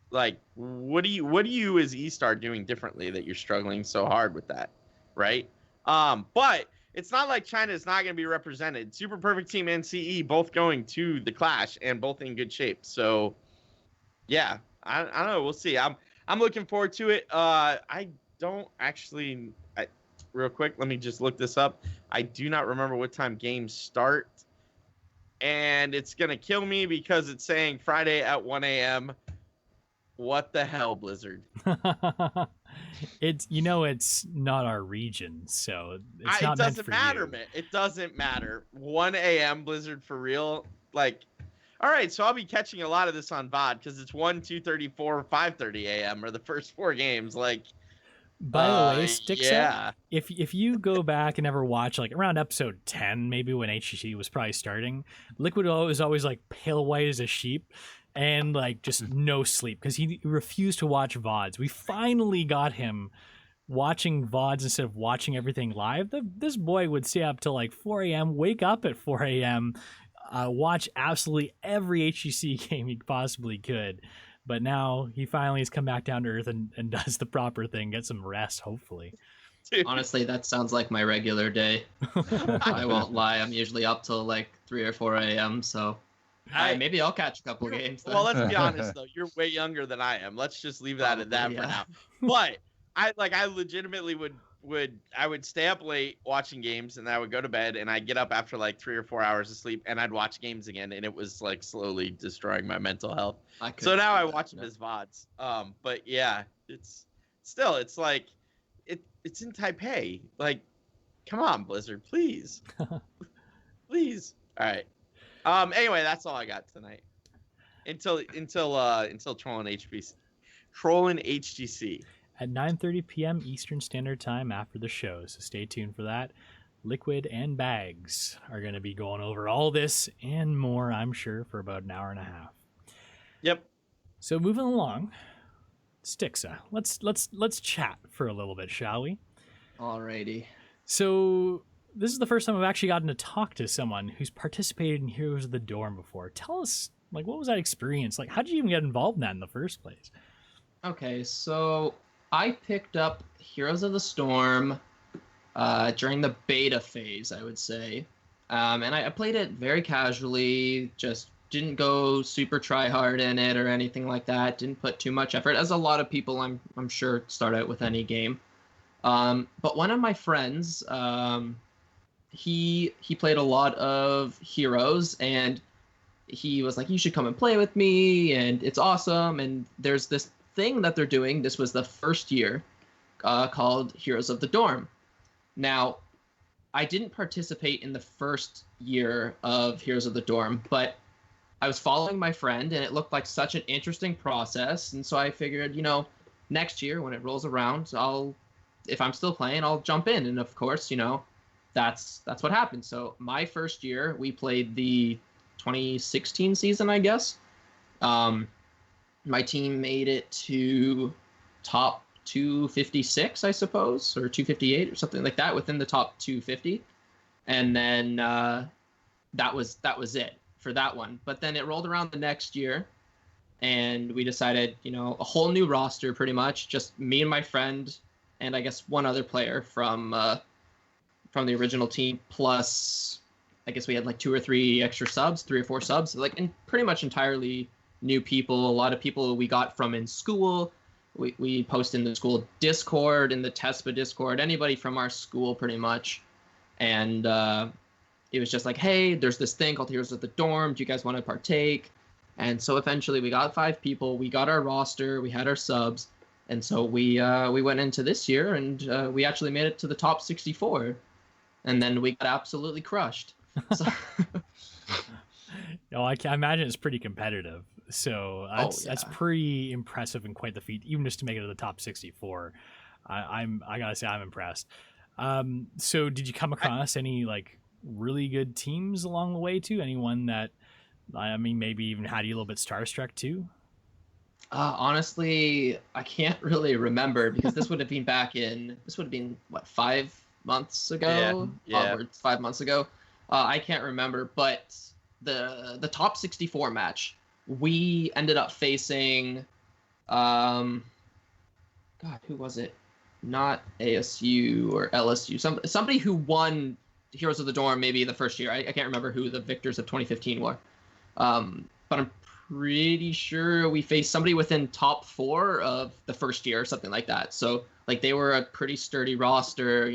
Like, what do you as E-Star doing differently that you're struggling so hard with that, right? But it's not like China is not going to be represented. Super Perfect Team and CE both going to the Clash and both in good shape. So, yeah, I don't know. We'll see. I'm looking forward to it. I don't actually. Real quick, let me just look this up. I do not remember what time games start, and it's gonna kill me because it's saying Friday at 1 a.m. What the hell, Blizzard? It's not our region, so it's not it meant doesn't for matter, you. man. It doesn't matter. 1 a.m. Blizzard for real. Like, all right, so I'll be catching a lot of this on VOD because it's 1, 2:34, 5:30 a.m. are the first 4 games. Like, By the way, Styxa, yeah. if you go back and ever watch like around episode 10, maybe when HGC was probably starting, LiQuiuD was always like pale white as a sheep and like just no sleep because he refused to watch VODs. We finally got him watching VODs instead of watching everything live. This boy would stay up till like 4 a.m., wake up at 4 a.m., watch absolutely every HGC game he possibly could. But now he finally has come back down to earth and does the proper thing, get some rest, hopefully. Honestly, that sounds like my regular day. I won't lie. I'm usually up till like 3 or 4 a.m. So maybe I'll catch a couple games then. Well, let's be honest though. You're way younger than I am. Let's just leave that at that Probably, for yeah. now. But I legitimately would stay up late watching games and I would go to bed and I'd get up after like 3 or 4 hours of sleep and I'd watch games again and it was like slowly destroying my mental health. So now I watch them as VODs. But yeah, it's like it's in Taipei. Like, come on, Blizzard, please. Please. All right. Anyway, that's all I got tonight. Until trolling HGC At 9:30 p.m. Eastern Standard Time after the show, so stay tuned for that. LiQuiuD and Bags are going to be going over all this and more, I'm sure, for about an hour and a half. Yep. So moving along, Styxa, let's chat for a little bit, shall we? Alrighty. So this is the first time I've actually gotten to talk to someone who's participated in Heroes of the Dorm before. Tell us, like, what was that experience? Like, how did you even get involved in that in the first place? Okay, so I picked up Heroes of the Storm during the beta phase, I would say. And I played it very casually, just didn't go super try hard in it or anything like that. Didn't put too much effort, as a lot of people I'm sure start out with any game. But one of my friends, he played a lot of Heroes, and he was like, you should come and play with me, and it's awesome. And there's this thing that they're doing. This was the first year, called Heroes of the Dorm. Now, I didn't participate in the first year of Heroes of the Dorm, but I was following my friend, and it looked like such an interesting process. And so I figured, next year when it rolls around, if I'm still playing, I'll jump in. And of course, that's what happened. So my first year, we played the 2016 season, I guess. My team made it to top 256, I suppose, or 258 or something like that, within the top 250. And then that was it for that one. But then it rolled around the next year, and we decided, a whole new roster, pretty much, just me and my friend, and I guess one other player from the original team, plus I guess we had like 2 or 3 extra subs, 3 or 4 subs, like, and pretty much entirely new people. A lot of people we got from in school. We post in the school Discord, in the TESPA Discord, anybody from our school pretty much. And it was just like, hey, there's this thing called Heroes of the Dorm. Do you guys want to partake? And so eventually we got 5 people. We got our roster. We had our subs. And so we went into this year, and we actually made it to the top 64. And then we got absolutely crushed. So I can imagine it's pretty competitive. So that's pretty impressive and quite the feat, even just to make it to the top 64. I gotta say, I'm impressed. So did you come across any like really good teams along the way too? Anyone that, maybe even had you a little bit starstruck too? Honestly, I can't really remember, because this would have been what, 5 months ago? Yeah. 5 months ago. I can't remember, but the top 64 match, we ended up facing, God, who was it? Not ASU or LSU. Somebody who won Heroes of the Dorm maybe the first year. I can't remember who the victors of 2015 were. But I'm pretty sure we faced somebody within top 4 of the first year or something like that. So like, they were a pretty sturdy roster.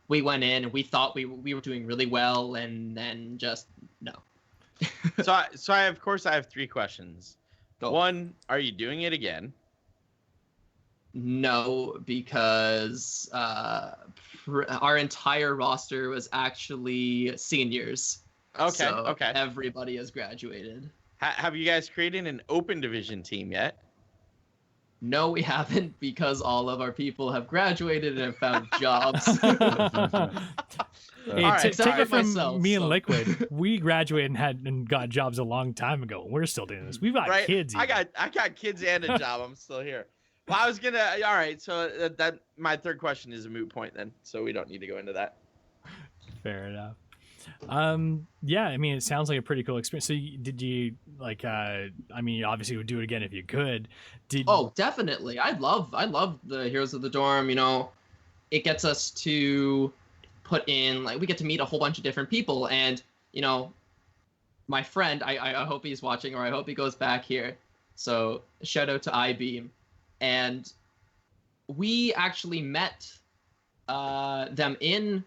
We went in and we thought we were doing really well, and then just no. So I have 3 questions. Go. 1, are you doing it again? No, because our entire roster was actually seniors. Okay. So Okay. Everybody has graduated. Have you guys created an open division team yet? No, we haven't, because all of our people have graduated and have found jobs. Hey, All right, take it from myself, me so. and LiQuiuD. We graduated and got jobs a long time ago. We're still doing this. We've got Right? kids. I even. got kids and a job. I'm still here. Well, I was gonna. All right. So that my third question is a moot point then. So we don't need to go into that. Fair enough. Yeah, it sounds like a pretty cool experience. So did you like, you obviously would do it again if you could. Oh, definitely. I love the Heroes of the Dorm. It gets us to put in, like, we get to meet a whole bunch of different people, and my friend, I hope he's watching, or I hope he goes back here. So shout out to iBeam. And we actually met them in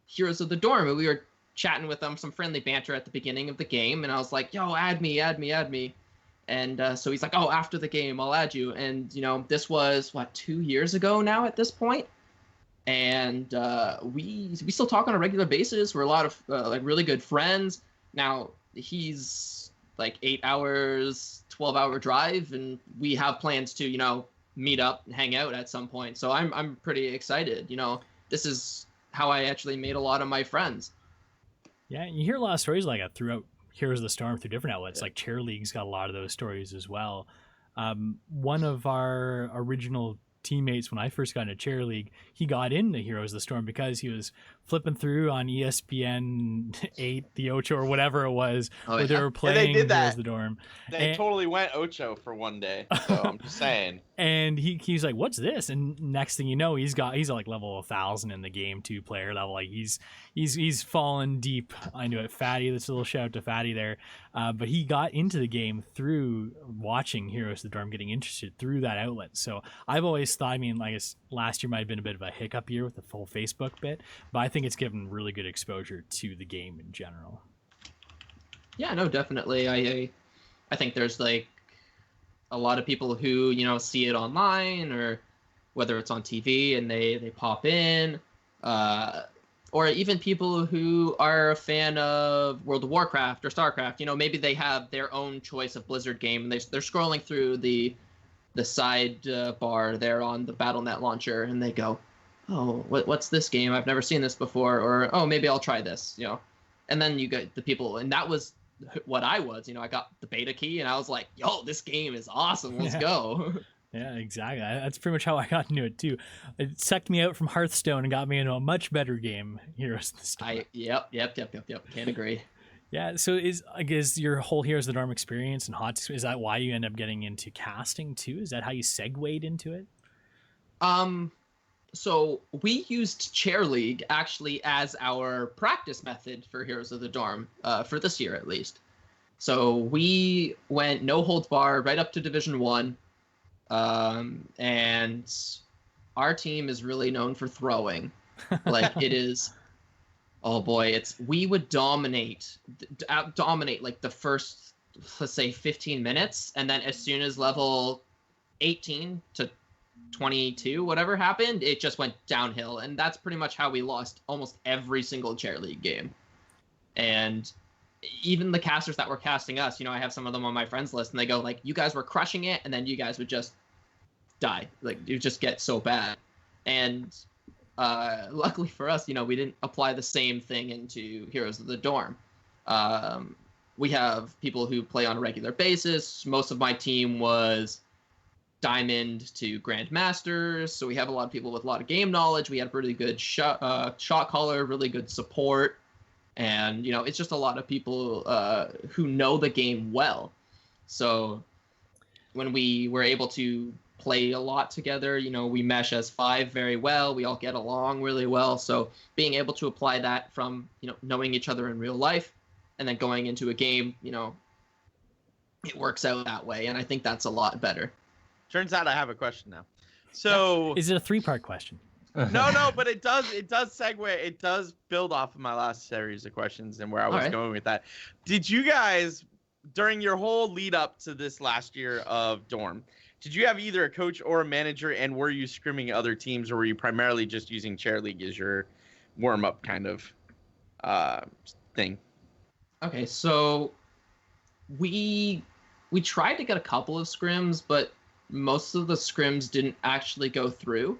Heroes of the Dorm, and we were chatting with them, some friendly banter at the beginning of the game, and I was like, yo, add me. And so he's like, oh, after the game, I'll add you. And, this was, 2 years ago now at this point? And we still talk on a regular basis. We're a lot of, really good friends. Now, he's like 8 hours, 12-hour drive, and we have plans to, meet up and hang out at some point. So I'm pretty excited. This is how I actually made a lot of my friends. Yeah, you hear a lot of stories like that throughout Heroes of the Storm through different outlets. Like Chair League's got a lot of those stories as well. One of our original teammates when I first got into Chair League, he got into Heroes of the Storm because he was flipping through on ESPN 8, the Ocho or whatever it was, where they were playing did that. Heroes of the Dorm. They totally went Ocho for one day. So I'm just saying. And he's like, "What's this?" And next thing you know, he's like level 1,000 in the game, 2-player level. Like he's fallen deep. I knew it. Fatty, that's a little shout out to Fatty there. But he got into the game through watching Heroes of the Dorm, getting interested through that outlet. So I've always thought, I mean, I guess last year might have been a bit of a hiccup year with the full Facebook bit, but I think it's given really good exposure to the game in general. Yeah, no, definitely. I think there's like a lot of people who, see it online or whether it's on TV and they pop in, or even people who are a fan of World of Warcraft or StarCraft. Maybe they have their own choice of Blizzard game and they're scrolling through the side bar there on the Battle.net launcher and they go, oh, what's this game? I've never seen this before. Or, oh, maybe I'll try this, And then you get the people, and that was what I was, I got the beta key and I was like, yo, this game is awesome. Let's go. Yeah, exactly. That's pretty much how I got into it too. It sucked me out from Hearthstone and got me into a much better game, Heroes of the Storm. Yep. Can't agree. Yeah, so is your whole Heroes of the Dorm experience and is that why you end up getting into casting too? Is that how you segued into it? So we used Chair League actually as our practice method for Heroes of the Dorm, for this year at least. So we went no holds barred right up to Division 1. And our team is really known for throwing. Like it is, oh boy, we would dominate like the first, let's say 15 minutes. And then as soon as level 18 to 22, whatever happened, it just went downhill. And that's pretty much how we lost almost every single Chair League game. And even the casters that were casting us, I have some of them on my friends list and they go like, you guys were crushing it. And then you guys would just die. Like you just get so bad. And luckily for us, we didn't apply the same thing into Heroes of the Dorm. We have people who play on a regular basis. Most of my team was Diamond to Grandmasters, so we have a lot of people with a lot of game knowledge. We had a really good shot caller, really good support, and it's just a lot of people who know the game well. So when we were able to play a lot together, we mesh as 5 very well. We all get along really well. So being able to apply that from knowing each other in real life and then going into a game, it works out that way, and I think that's a lot better. Turns out I have a question now. So is it a 3-part question? No, but it does segue. It does build off of my last series of questions and where I was going with that. Did you guys, during your whole lead up to this last year of Dorm, did you have either a coach or a manager, and were you scrimming other teams, or were you primarily just using Chair League as your warm up kind of thing? Okay, so we tried to get a couple of scrims, but most of the scrims didn't actually go through,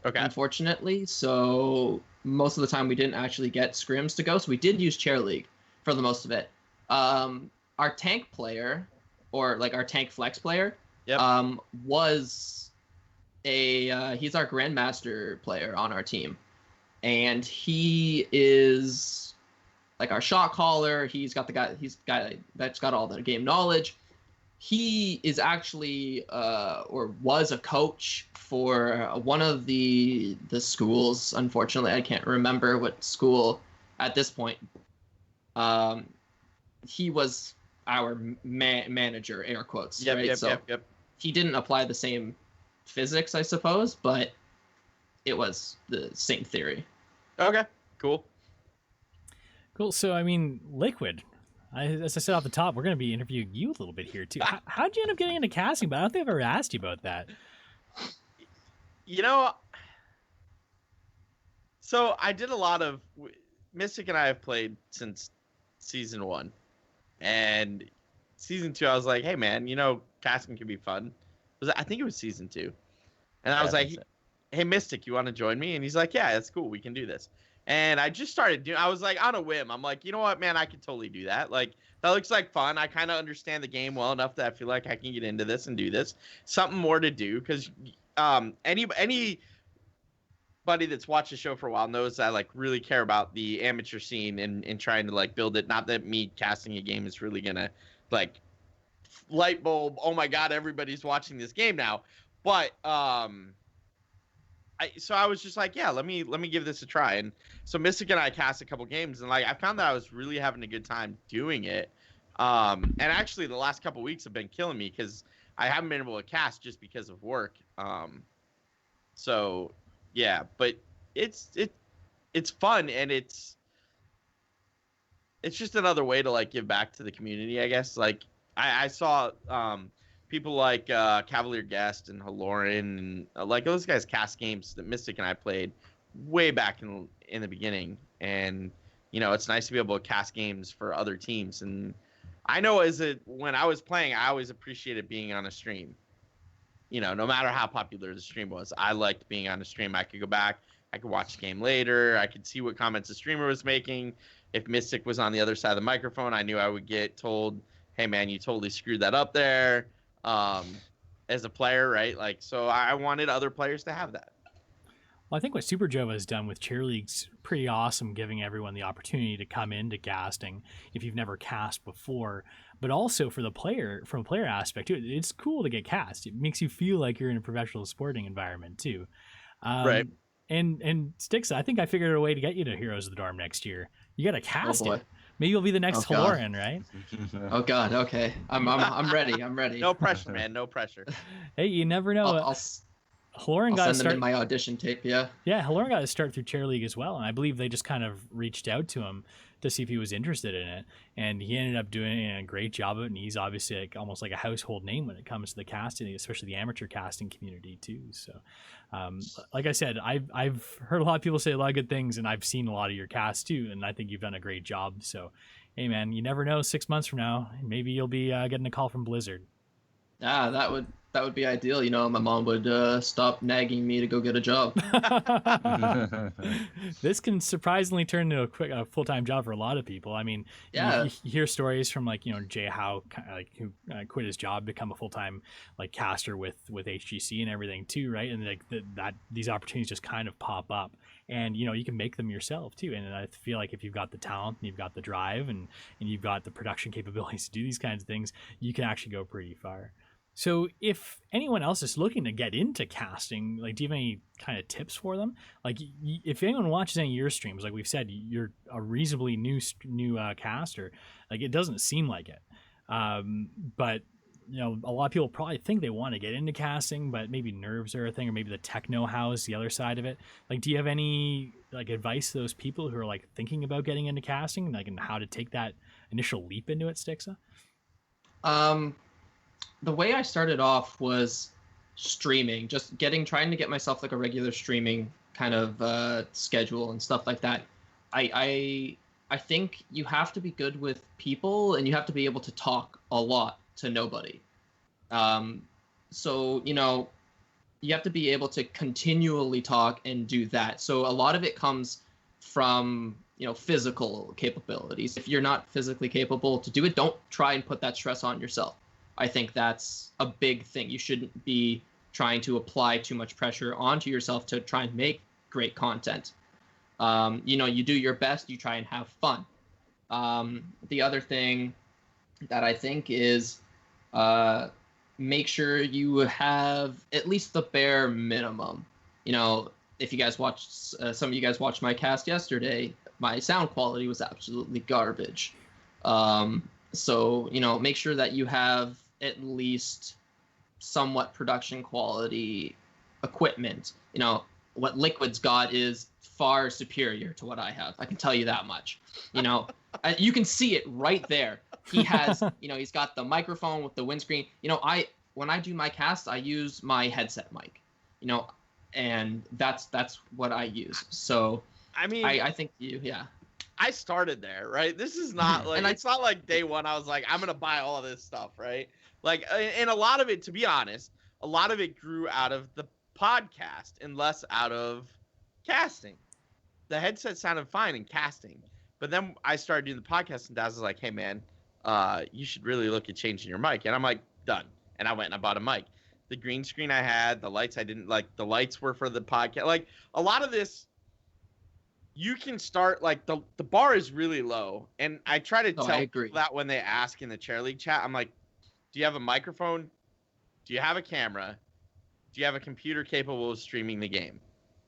unfortunately. So most of the time we didn't actually get scrims to go. So we did use Chair League for the most of it. Our tank player, or like our tank flex player, was he's our Grandmaster player on our team. And he is like our shot caller. He's got that's got all the game knowledge. He is actually or was a coach for one of the schools. Unfortunately, I can't remember what school at this point. He was our manager, air quotes. Yep. He didn't apply the same physics, I suppose, but it was the same theory. Okay, cool. So, I mean, LiQuid, as I said off the top, we're going to be interviewing you a little bit here, too. How'd you end up getting into casting? But I don't think I've ever asked you about that. So I did a lot of... Mystic and I have played since Season 1. And season 2, I was like, hey man, casting can be fun. I think it was season 2. And I was like, hey Mystic, you want to join me? And he's like, yeah, that's cool. We can do this. And I just started doing, I was like on a whim. I'm like, you know what, man, I could totally do that. Like, that looks like fun. I kind of understand the game well enough that I feel like I can get into this and do this. Something more to do. Because anybody that's watched the show for a while knows I like really care about the amateur scene and trying to like build it. Not that me casting a game is really going to like light bulb, oh my God, everybody's watching this game now. But, so I was just like, yeah, let me give this a try. And so Mystic and I cast a couple games, and like I found that I was really having a good time doing it. And actually, the last couple weeks have been killing me because I haven't been able to cast just because of work. So yeah, but it's fun, and it's just another way to like give back to the community, I guess. Like I saw people like Cavalier Guest and Haloran and like those guys cast games that Mystic and I played way back in the beginning, and it's nice to be able to cast games for other teams. And I know when I was playing, I always appreciated being on a stream. No matter how popular the stream was, I liked being on a stream. I could go back, I could watch the game later, I could see what comments the streamer was making. If Mystic was on the other side of the microphone, I knew I would get told, hey man, you totally screwed that up there. As a player, right? Like, so I wanted other players to have that. Well, I think what Super Jova has done with Cheer League's pretty awesome, giving everyone the opportunity to come into casting if you've never cast before, but also from a player aspect too. It's cool to get cast. It makes you feel like you're in a professional sporting environment too. Right. And Styxa, I think I figured out a way to get you to Heroes of the Dorm next year. You got to cast it. Maybe you'll be the next Haloran, right? Oh God, okay. I'm ready. I'm ready. No pressure, man. No pressure. Hey, you never know. Haloran got to send them in my audition tape, yeah. Yeah, Haloran got to start through Chair League as well, and I believe they just kind of reached out to him to see if he was interested in it, and he ended up doing a great job of it, and he's obviously like almost like a household name when it comes to the casting, especially the amateur casting community too. So, like I said, I've heard a lot of people say a lot of good things, and I've seen a lot of your cast too, and I think you've done a great job. So, hey man, you never know, 6 months from now, maybe you'll be getting a call from Blizzard. That would be ideal. My mom would stop nagging me to go get a job. This can surprisingly turn into a full-time job for a lot of people. I mean, yeah. You hear stories from Jay Howe, who quit his job, become a full-time caster with HGC and everything too, right? And that these opportunities just kind of pop up, and you can make them yourself too. And I feel like if you've got the talent and you've got the drive and you've got the production capabilities to do these kinds of things, you can actually go pretty far. So if anyone else is looking to get into casting, do you have any kind of tips for them? If anyone watches any of your streams, like we've said, you're a reasonably new caster. It doesn't seem like it. But a lot of people probably think they want to get into casting, but maybe nerves are a thing, or maybe the tech know-how is the other side of it. Do you have any advice to those people who are thinking about getting into casting, and how to take that initial leap into it, Styxa? The way I started off was streaming, just trying to get myself a regular streaming kind of schedule and stuff like that. I think you have to be good with people, and you have to be able to talk a lot to nobody. So you have to be able to continually talk and do that. So a lot of it comes from physical capabilities. If you're not physically capable to do it, don't try and put that stress on yourself. I think that's a big thing. You shouldn't be trying to apply too much pressure onto yourself to try and make great content. You do your best, you try and have fun. The other thing that I think is make sure you have at least the bare minimum. If you guys watched, some of you guys watched my cast yesterday, my sound quality was absolutely garbage. So, make sure that you have at least somewhat production quality equipment. What LiQuiud's got is far superior to what I have. I can tell you that much. You can see it right there. He has, he's got the microphone with the windscreen. When I do my cast, I use my headset mic, and that's what I use. So, I mean, I think yeah. I started there, right? This is not like, it's not like day one I was like, I'm gonna buy all of this stuff, right? Like, and a lot of it, to be honest, a lot of it grew out of the podcast and less out of casting. The headset sounded fine in casting, but then I started doing the podcast, and Daz was like, "Hey man, you should really look at changing your mic." And I'm like, "Done." And I went and I bought a mic. The green screen I had, the lights I didn't like. The lights were for the podcast. Like a lot of this, you can start like the bar is really low, and I try to tell people that when they ask in the chair league chat, I'm like, "Do you have a microphone? Do you have a camera? Do you have a computer capable of streaming the game?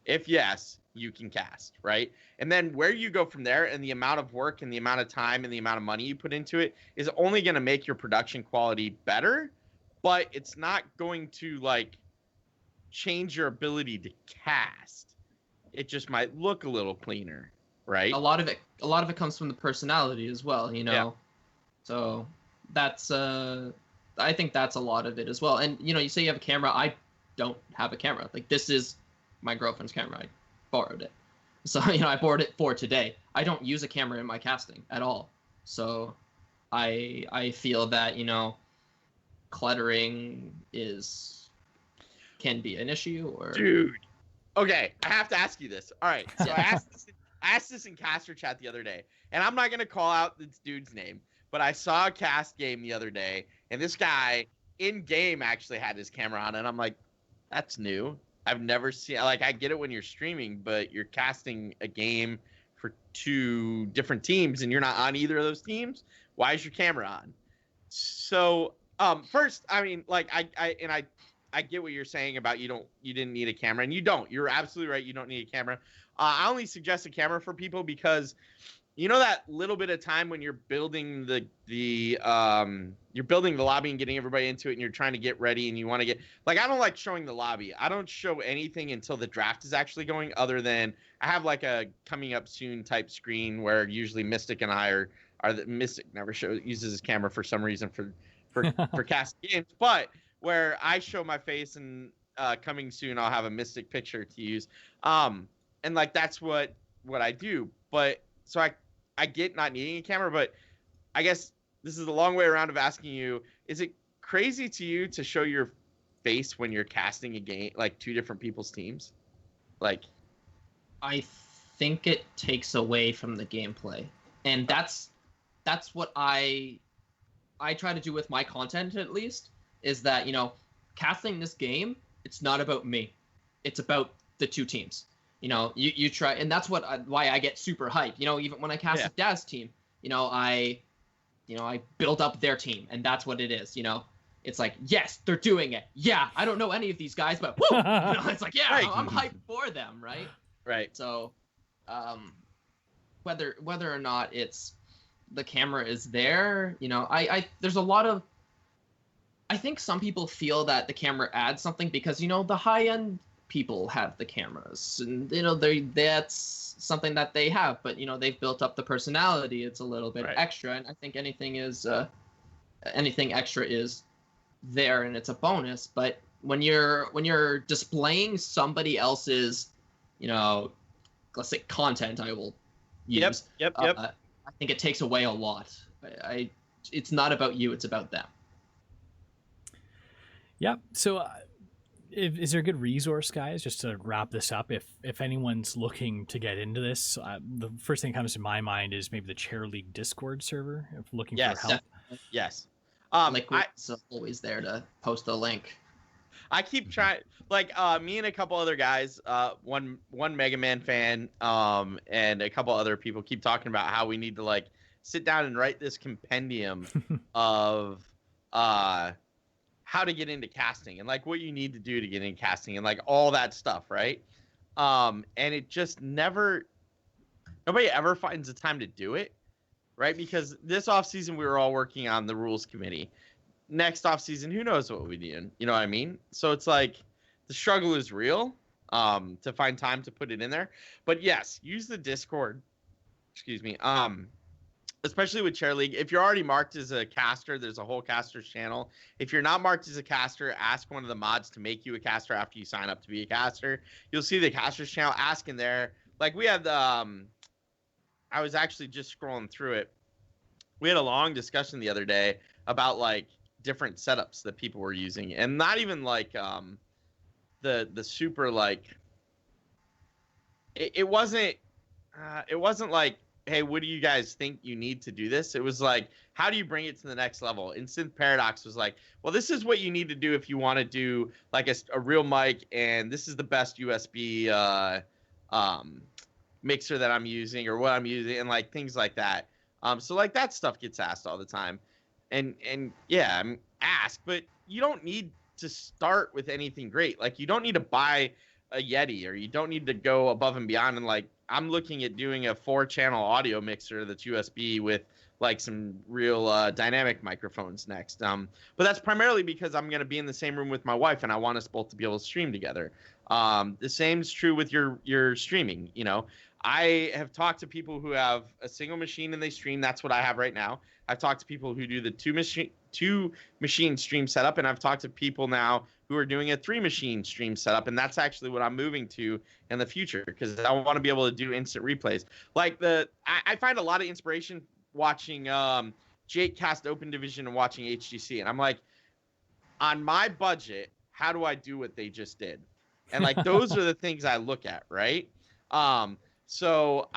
If yes, you can cast, right?" And then where you go from there and the amount of work and the amount of time and the amount of money you put into it is only going to make your production quality better, but it's not going to like change your ability to cast. It just might look a little cleaner, right? A lot of it comes from the personality as well, you know. Yeah. So that's I think that's a lot of it as well. And you know, you say you have a camera. I don't have a camera. Like this is my girlfriend's camera. I borrowed it. So, you know, I borrowed it for today. I don't use a camera in my casting at all. So I feel that, you know, cluttering can be an issue or Dude. Okay, I have to ask you this. All right. So I asked this in caster chat the other day, and I'm not going to call out this dude's name, but I saw a cast game the other day, and this guy in game actually had his camera on, and I'm like, that's new. I've never seen, like, I get it when you're streaming, but you're casting a game for 2 different teams and you're not on either of those teams. Why is your camera on? So, first, I mean, like, I get what you're saying about you didn't need a camera, and you don't. You're absolutely right. You don't need a camera. I only suggest a camera for people because you know that little bit of time when you're building the lobby and getting everybody into it, and you're trying to get ready, and you want to get like, I don't like showing the lobby. I don't show anything until the draft is actually going, other than I have like a coming up soon type screen where usually Mystic and I are the Mystic never uses his camera for some reason for cast games, but where I show my face, and coming soon I'll have a Mystic picture to use, and like that's what I do. But so I get not needing a camera, but I guess this is a long way around of asking you, is it crazy to you to show your face when you're casting a game, like 2 different people's teams? Like, I think it takes away from the gameplay, and that's what I try to do with my content, at least, is that, you know, casting this game, it's not about me, it's about the 2 teams. You know, you try, and that's why I get super hyped. You know, even when I cast Dad's team, you know, I build up their team, and that's what it is. You know, it's like, yes, they're doing it. Yeah, I don't know any of these guys, but woo! You know, it's like, yeah, right. I'm hyped for them, right? Right. So, whether or not it's the camera is there, you know, there's a lot of. I think some people feel that the camera adds something because, you know, the high end people have the cameras, and you know that's something that they have, but you know they've built up the personality. It's a little bit extra, and I think anything extra is there, and it's a bonus. But when you're displaying somebody else's, you know, let's say content, I will use. Yep. I think it takes away a lot. It's not about you; it's about them. Yeah. So. Is there a good resource, guys, just to wrap this up? If anyone's looking to get into this, the first thing that comes to my mind is maybe the Chair League Discord server, if looking for help. Definitely. Yes. LiQuid's always there to post the link. I keep trying, like, me and a couple other guys, one Mega Man fan, and a couple other people keep talking about how we need to, like, sit down and write this compendium of, how to get into casting and like what you need to do to get into casting and like all that stuff, right? And it just nobody ever finds the time to do it, right? Because this off season we were all working on the rules committee. Next off season, who knows what we'll be doing? You know what I mean? So it's like the struggle is real to find time to put it in there. But yes, use the Discord. Excuse me. Especially with Chair League, if you're already marked as a caster, there's a whole casters channel. If you're not marked as a caster, ask one of the mods to make you a caster after you sign up to be a caster. You'll see the casters channel. Ask in there. Like we have the I was actually just scrolling through it. We had a long discussion the other day about like different setups that people were using, and not even like the super like it wasn't like, hey, what do you guys think you need to do this? It was like, how do you bring it to the next level? And Synth Paradox was like, well, this is what you need to do if you want to do like a real mic, and this is the best USB mixer that I'm using or what I'm using, and like things like that. So like that stuff gets asked all the time, and yeah, I'm asked, but you don't need to start with anything great. Like you don't need to buy a Yeti, or you don't need to go above and beyond. And like I'm looking at doing a 4-channel audio mixer that's USB with like some real dynamic microphones next. But that's primarily because I'm going to be in the same room with my wife, and I want us both to be able to stream together. The same is true with your streaming. You know, I have talked to people who have a single machine and they stream. That's what I have right now. I've talked to people who do the two machine stream setup, and I've talked to people now who are doing a 3-machine stream setup, and that's actually what I'm moving to in the future, because I want to be able to do instant replays. Like I find a lot of inspiration watching Jake cast Open Division and watching HGC, and I'm like, on my budget, how do I do what they just did? And like those are the things I look at, right? So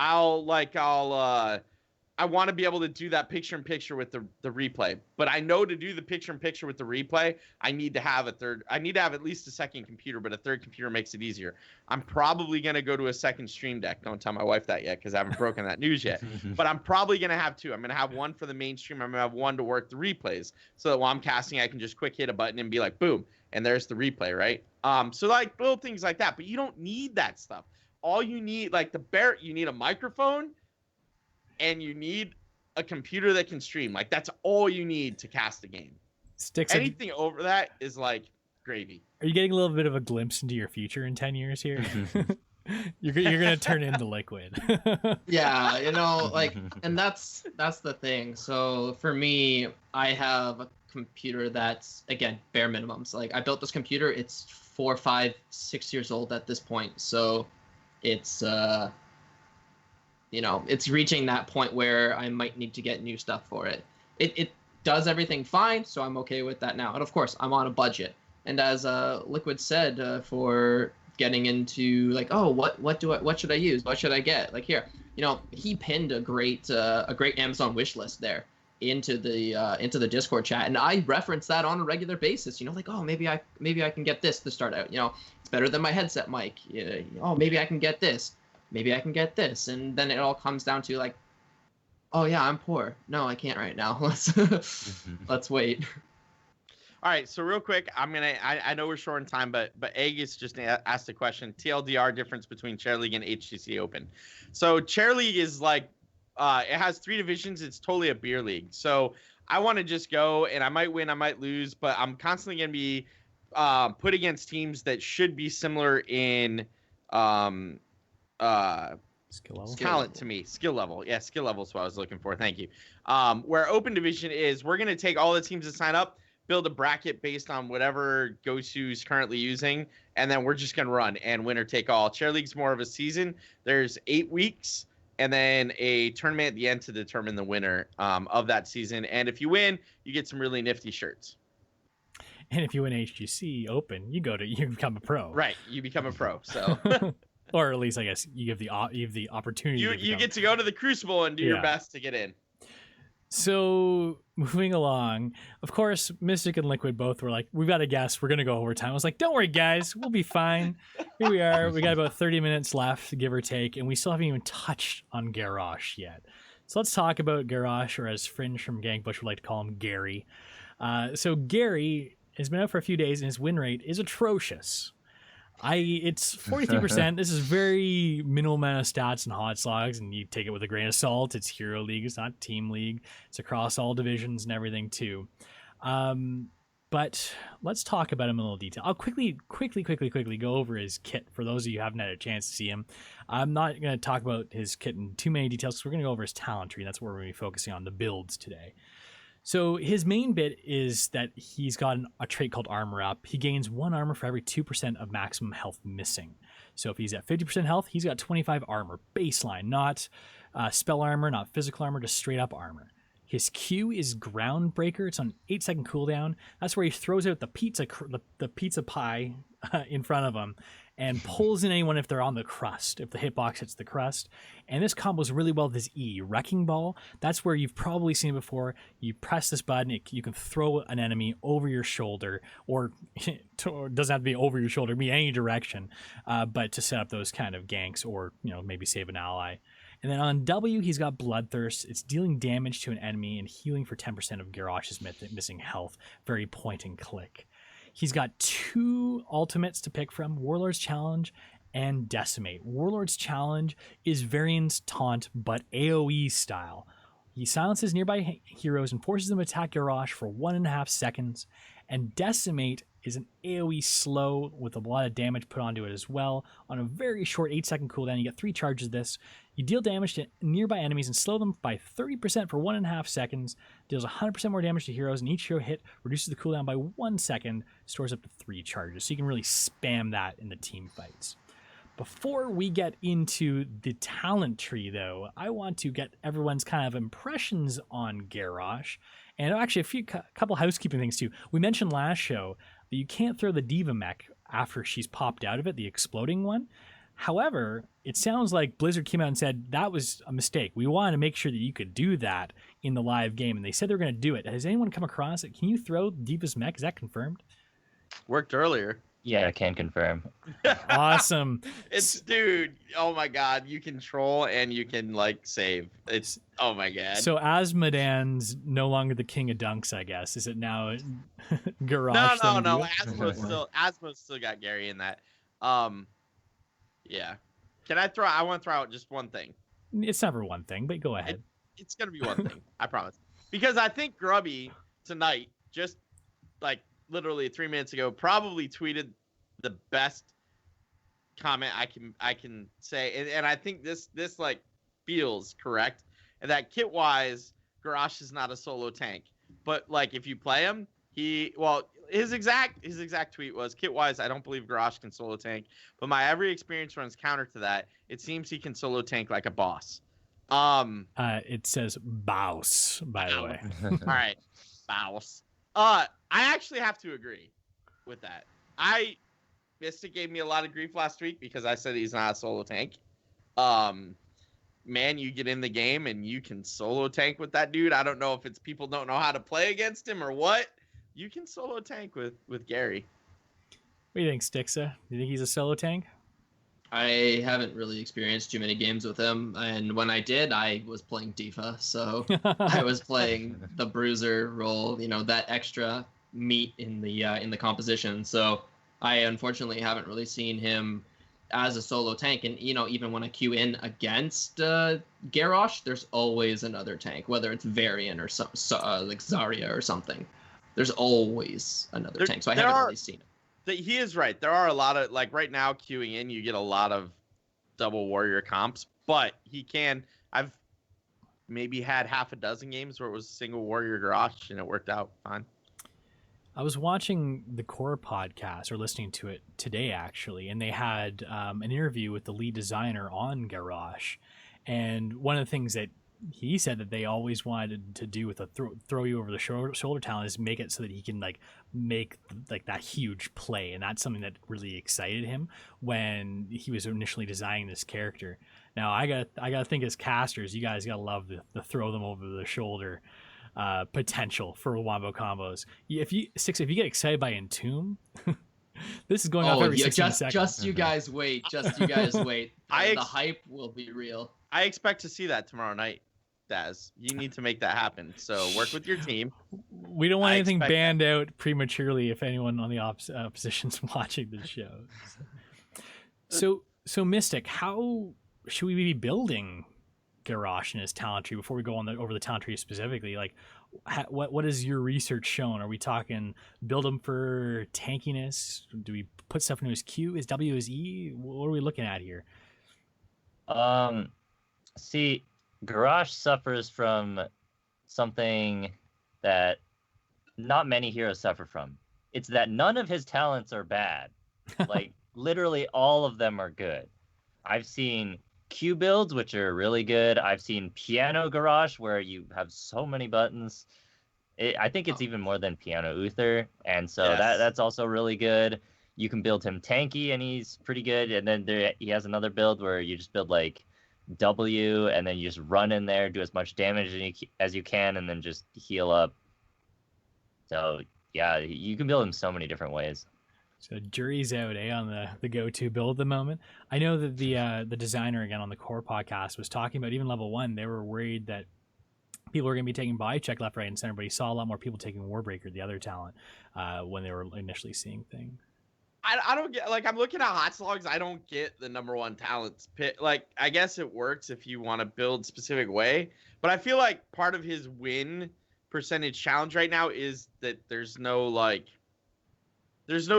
I want to be able to do that picture-in-picture with the replay. But I know to do the picture-in-picture with the replay, I need to have at least a second computer, but a third computer makes it easier. I'm probably going to go to a second stream deck. Don't tell my wife that yet, because I haven't broken that news yet. But I'm probably going to have 2. I'm going to have one for the mainstream. I'm going to have one to work the replays, so that while I'm casting, I can just quick hit a button and be like, boom, and there's the replay, right? So like little things like that. But you don't need that stuff. All you need, like you need a microphone, and you need a computer that can stream. Like that's all you need to cast a game. Styxa, anything over that is like gravy. Are you getting a little bit of a glimpse into your future in 10 years here? you're gonna turn into LiQuid. Yeah, you know, like, and that's the thing. So for me, I have a computer that's, again, bare minimums. Like I built this computer, it's 4, 5, 6 years old at this point. So it's you know, it's reaching that point where I might need to get new stuff for it. It does everything fine, so I'm okay with that now. And of course, I'm on a budget. And as LiQuiud said, for getting into like, oh, what should I use? What should I get? Like here, you know, he pinned a great Amazon wish list there into the Discord chat, and I reference that on a regular basis. You know, like, oh, maybe I can get this to start out. You know, it's better than my headset mic. Oh, maybe I can get this. Maybe I can get this. And then it all comes down to like, oh yeah, I'm poor. No, I can't right now. Let's wait. All right, so real quick, I know we're short on time, but Aegis just asked a question. TLDR difference between Chair League and HGC Open. So Chair League is like, it has 3 divisions. It's totally a beer league. So I want to just go, and I might win, I might lose, but I'm constantly going to be put against teams that should be similar in skill level? Talent to me. Skill level. Yeah, skill level is what I was looking for. Thank you. Where Open Division is, we're going to take all the teams that sign up, build a bracket based on whatever Gosu's currently using, and then we're just going to run and winner take all. Chair League's more of a season. There's 8 weeks and then a tournament at the end to determine the winner of that season. And if you win, you get some really nifty shirts. And if you win HGC Open, you become a pro. Right, you become a pro. So, or at least I guess you have the opportunity. You get to go to the Crucible and do your best to get in. So moving along, of course, Mystic and LiQuiud both were like, "We've got a guess. We're gonna go overtime." I was like, "Don't worry, guys. We'll be fine." Here we are. We got about 30 minutes left, give or take, and we still haven't even touched on Garrosh yet. So let's talk about Garrosh, or as Fringe from Gangbush would like to call him, Gary. So Gary has been out for a few days, and his win rate is atrocious. It's 43%. This is very minimal amount of stats and hot slogs, and you take it with a grain of salt. It's Hero League. It's not Team League. It's across all divisions and everything too. But let's talk about him in a little detail. I'll quickly go over his kit for those of you who haven't had a chance to see him. I'm not going to talk about his kit in too many details because we're going to go over his talent tree. That's where we're going to be focusing on the builds today. So his main bit is that he's got a trait called Armor Up. He gains 1 armor for every 2% of maximum health missing. So if he's at 50% health, he's got 25 armor baseline, not Spell armor, not physical armor, just straight up armor. His Q is Groundbreaker. It's on 8-second cooldown. That's where he throws out the pizza pie in front of him and pulls in anyone if they're on the crust, if the hitbox hits the crust. And this combos really well with his E, Wrecking Ball. That's where you've probably seen it before. You press this button, you can throw an enemy over your shoulder, or it doesn't have to be over your shoulder, it can be any direction, but to set up those kind of ganks or maybe save an ally. And then on W, he's got Bloodthirst. It's dealing damage to an enemy and healing for 10% of Garrosh's missing health. Very point and click. He's got 2 ultimates to pick from, Warlord's Challenge and Decimate. Warlord's Challenge is Varian's Taunt, but AoE style. He silences nearby heroes and forces them to attack Garrosh for 1.5 seconds. And Decimate is an AoE slow with a lot of damage put onto it as well. On a very short 8-second cooldown, you get 3 charges of this. You deal damage to nearby enemies and slow them by 30% for 1.5 seconds. Deals 100% more damage to heroes, and each hero hit reduces the cooldown by 1 second. Stores up to 3 charges, so you can really spam that in the team fights. Before we get into the talent tree, though, I want to get everyone's kind of impressions on Garrosh. And actually, couple housekeeping things, too. We mentioned last show that you can't throw the Diva mech after she's popped out of it, the exploding one. However, it sounds like Blizzard came out and said that was a mistake. We wanted to make sure that you could do that in the live game, and they said they're going to do it. Has anyone come across it? Can you throw Diva's mech? Is that confirmed? Worked earlier. Yeah, I can confirm. Awesome. Dude, oh my god, you can troll and you can save. It's oh my god. So Asmodan's no longer the king of dunks, I guess. Is it now Garrosh? No. Asmo's still got Gary in that. Yeah. I want to throw out just one thing. It's never one thing, but go ahead. It's gonna be one thing, I promise. Because I think Grubby tonight, just literally 3 minutes ago, probably tweeted the best comment I can say, and I think this feels correct, and that kit wise, Garrosh is not a solo tank, but if you play him, his exact tweet was, kit wise, I don't believe Garrosh can solo tank, but my every experience runs counter to that. It seems he can solo tank like a boss. It says boss, by the way. All right, boss. I actually have to agree with that. Mystic gave me a lot of grief last week because I said he's not a solo tank. Man, you get in the game and you can solo tank with that dude. I don't know if it's people don't know how to play against him or what. You can solo tank with Gary. What do you think, Styxa? Do you think he's a solo tank? I haven't really experienced too many games with him, and when I did, I was playing Diva, so I was playing the bruiser role, that extra meat in the composition. So I unfortunately haven't really seen him as a solo tank, and even when I queue in against Garrosh, there's always another tank, whether it's Varian or like Zarya or something. There's always another tank, so I haven't really seen it. He is right. There are a lot of right now queuing in, you get a lot of double warrior comps, but I've maybe had half a dozen games where it was a single warrior Garrosh and it worked out fine. I was watching the Core podcast, or listening to it today actually, and they had an interview with the lead designer on Garrosh, and one of the things that he said that they always wanted to do with a throw you over the shoulder talent is make it so that he can make that huge play, and that's something that really excited him when he was initially designing this character. Now I gotta think, as casters, you guys gotta love the throw them over the shoulder potential for wombo combos. If you get excited by Entomb, this is going off every 16 seconds. Just you guys wait. The hype will be real. I expect to see that tomorrow night, Daz. You need to make that happen. So work with your team. We don't want anything banned out prematurely if anyone on the opposition's watching the show. So Mystic, how should we be building Garrosh and his talent tree before we go over the talent tree specifically? What has your research shown? Are we talking build him for tankiness? Do we put stuff into his Q? Is W his E? What are we looking at here? See, Garrosh suffers from something that not many heroes suffer from. It's that none of his talents are bad. Literally all of them are good. I've seen Q builds, which are really good. I've seen Piano Garrosh, where you have so many buttons. I think it's even more than Piano Uther, and so that's also really good. You can build him tanky, and he's pretty good. And then he has another build where you just build like W, and then you just run in there, do as much damage as you can, and then just heal up. So yeah, you can build him so many different ways. So jury's out, on the go-to build at the moment. I know that the designer again on the Core podcast was talking about even level 1. They were worried that people were going to be taking body check left, right, and center, but he saw a lot more people taking Warbreaker, the other talent, when they were initially seeing things. I don't get, like, I'm looking at hot slogs. I don't get the number 1 talents pit. Like, I guess it works if you want to build specific way, but I feel like part of his win percentage challenge right now is that there's no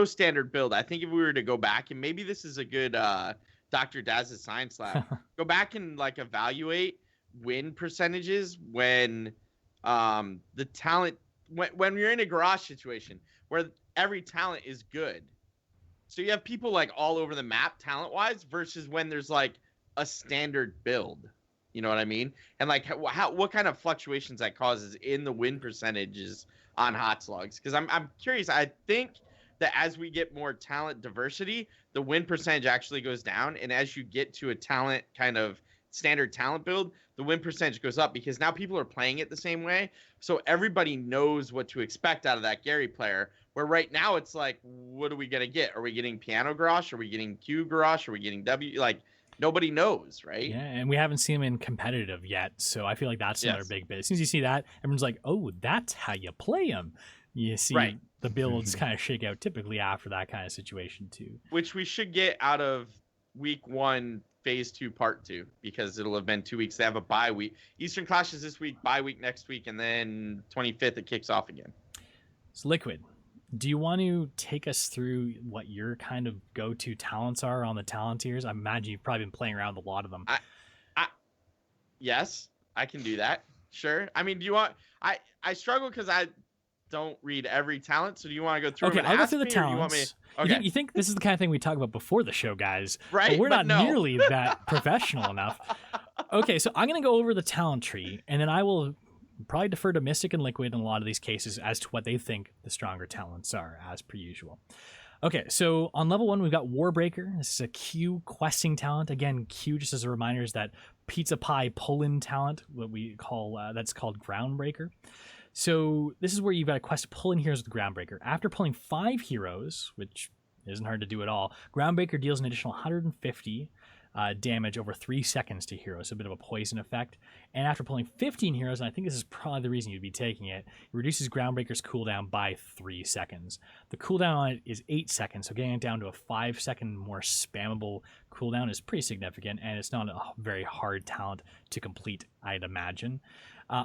standard build. I think if we were to go back, and maybe this is a good Dr. Daz's science lab, go back and like evaluate win percentages when the talent when you're in a Garrosh situation where every talent is good. So you have people like all over the map talent wise versus when there's like a standard build. You know what I mean? And like what kind of fluctuations that causes in the win percentages on hot slogs? Because I'm curious. I think that as we get more talent diversity, the win percentage actually goes down. And as you get to a talent kind of standard talent build, the win percentage goes up because now people are playing it the same way. So everybody knows what to expect out of that Gary player. Where right now it's like, what are we going to get? Are we getting Piano Garrosh? Are we getting Q Garrosh? Are we getting W? Like, nobody knows, right? Yeah, and we haven't seen him in competitive yet. So I feel like that's another big bit. As soon as you see that, everyone's like, oh, that's how you play him. You see the builds kind of shake out typically after that kind of situation too. Which we should get out of week 1, phase 2, part 2, because it'll have been 2 weeks. They have a bye week. Eastern Clash is this week, bye week next week, and then 25th it kicks off again. So LiQuiuD, do you want to take us through what your kind of go-to talents are on the talent tiers? I imagine you've probably been playing around with a lot of them. Yes, I can do that. Sure. I mean, do you want... I struggle because I don't read every talent, so do you want to go through them and I'll go ask through the me, or talents. you want me... Okay. You think this is the kind of thing we talk about before the show, guys. Right, But we're but not no. nearly that professional enough. Okay, so I'm going to go over the talent tree, and then I will probably defer to Mystic and LiQuiuD in a lot of these cases as to what they think the stronger talents are, as per usual. Okay, so on level 1, we've got Warbreaker. This is a Q questing talent. Again, Q, just as a reminder, is that pizza pie pull-in talent, what we call, that's called Groundbreaker. So this is where you've got a quest to pull in heroes with Groundbreaker. After pulling 5 heroes, which isn't hard to do at all, Groundbreaker deals an additional 150 damage over 3 seconds to heroes, so a bit of a poison effect. And after pulling 15 heroes, and I think this is probably the reason you'd be taking it, it reduces Groundbreaker's cooldown by 3 seconds. The cooldown on it is 8 seconds, so getting it down to a 5-second more spammable cooldown is pretty significant, and it's not a very hard talent to complete, I'd imagine.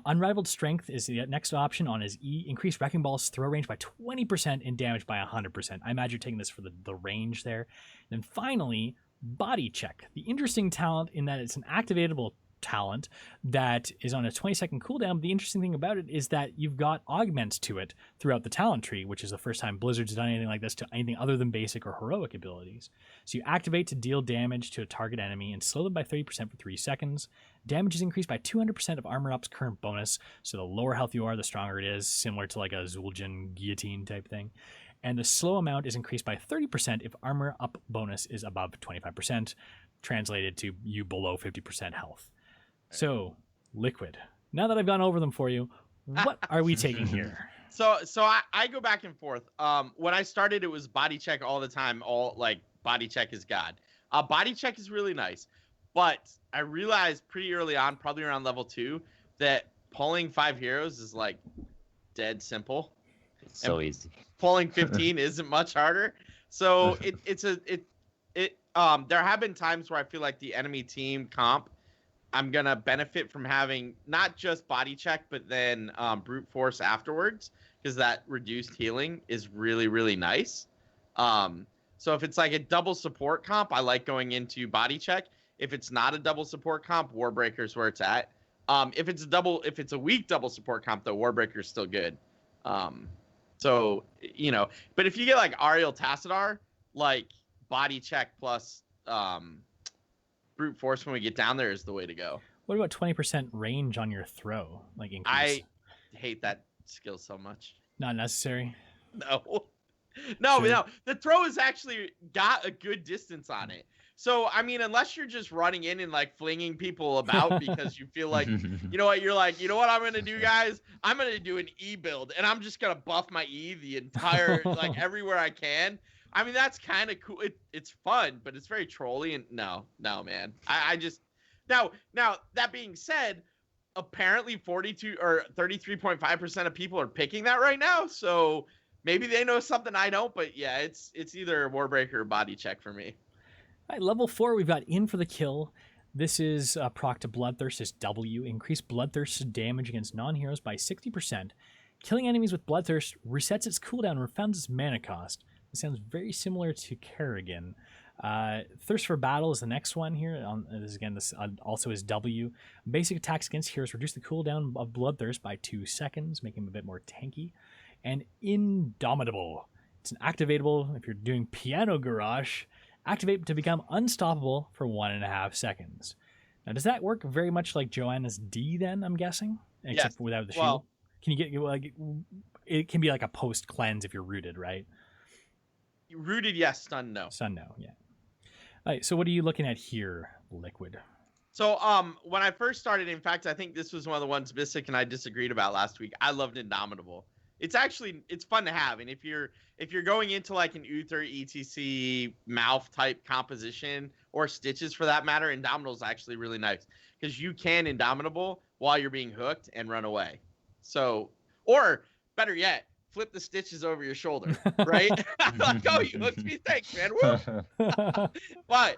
Unrivaled Strength is the next option on his E. Increase Wrecking Ball's throw range by 20% and damage by 100%. I imagine you're taking this for the range there. And then finally, Body Check. The interesting talent in that it's an activatable talent that is on a 20-second cooldown. But the interesting thing about it is that you've got augments to it throughout the talent tree, which is the first time Blizzard's done anything like this to anything other than basic or heroic abilities. So you activate to deal damage to a target enemy and slow them by 30% for 3 seconds. Damage is increased by 200% of Armor Up's current bonus, so the lower health you are, the stronger it is, similar to like a Zul'jin guillotine type thing. And the slow amount is increased by 30% if Armor Up bonus is above 25%, translated to you below 50% health. So, LiQuiuD, now that I've gone over them for you, what are we taking here? So I go back and forth. When I started, it was Body Check all the time. All like Body Check is God. Body Check is really nice, but I realized pretty early on, probably around level 2, that pulling 5 heroes is like dead simple. It's so easy. Pulling 15 isn't much harder. So there have been times where I feel like the enemy team comp, I'm gonna benefit from having not just Body Check, but then Brute Force afterwards, because that reduced healing is really, really nice. So if it's like a double support comp, I like going into Body Check. If it's not a double support comp, Warbreaker is where it's at. If it's a weak double support comp, though, Warbreaker is still good. So, you know, but if you get like Ariel Tassadar, like Body Check plus brute force when we get down there is the way to go. What about 20% range on your throw? Like increase? I hate that skill so much. Not necessary. No. No, Sure. no. The throw has actually got a good distance on it. So, I mean, unless you're just running in and like flinging people about because you feel like, you know what, you're like, you know what I'm going to do, guys? I'm going to do an E build and I'm just going to buff my E the entire, like everywhere I can. I mean, that's kind of cool. It's fun, but it's very trolly. And no, man. I just, now, that being said, apparently 42 or 33.5% of people are picking that right now. So maybe they know something I don't, but yeah, it's either Warbreaker or Body Check for me. All right, level 4, we've got In for the Kill. This is proc to Bloodthirst as W. Increase Bloodthirst damage against non-heroes by 60%. Killing enemies with Bloodthirst resets its cooldown and refunds its mana cost. This sounds very similar to Kerrigan. Thirst for Battle is the next one here. This also is W. Basic attacks against heroes reduce the cooldown of Bloodthirst by 2 seconds, making him a bit more tanky. And Indomitable. It's an activatable if you're doing Piano Garrosh. Activate to become unstoppable for 1.5 seconds. Now, does that work very much like Joanna's D then, I'm guessing? Except yes. without the shield? Can you get, like, it can be like a post cleanse if you're rooted, right? Rooted, yes. Stun, no. Stun, no, yeah. All right, so what are you looking at here, LiQuid? So, when I first started, in fact, I think this was one of the ones Mystic and I disagreed about last week. I loved Indomitable. It's fun to have, and if you're going into like an Uther etc mouth type composition or stitches for that matter, Indomitable is actually really nice because you can Indomitable while you're being hooked and run away. So, or better yet, flip the stitches over your shoulder, right? Like, oh, you hooked me, thanks, man. Woo! But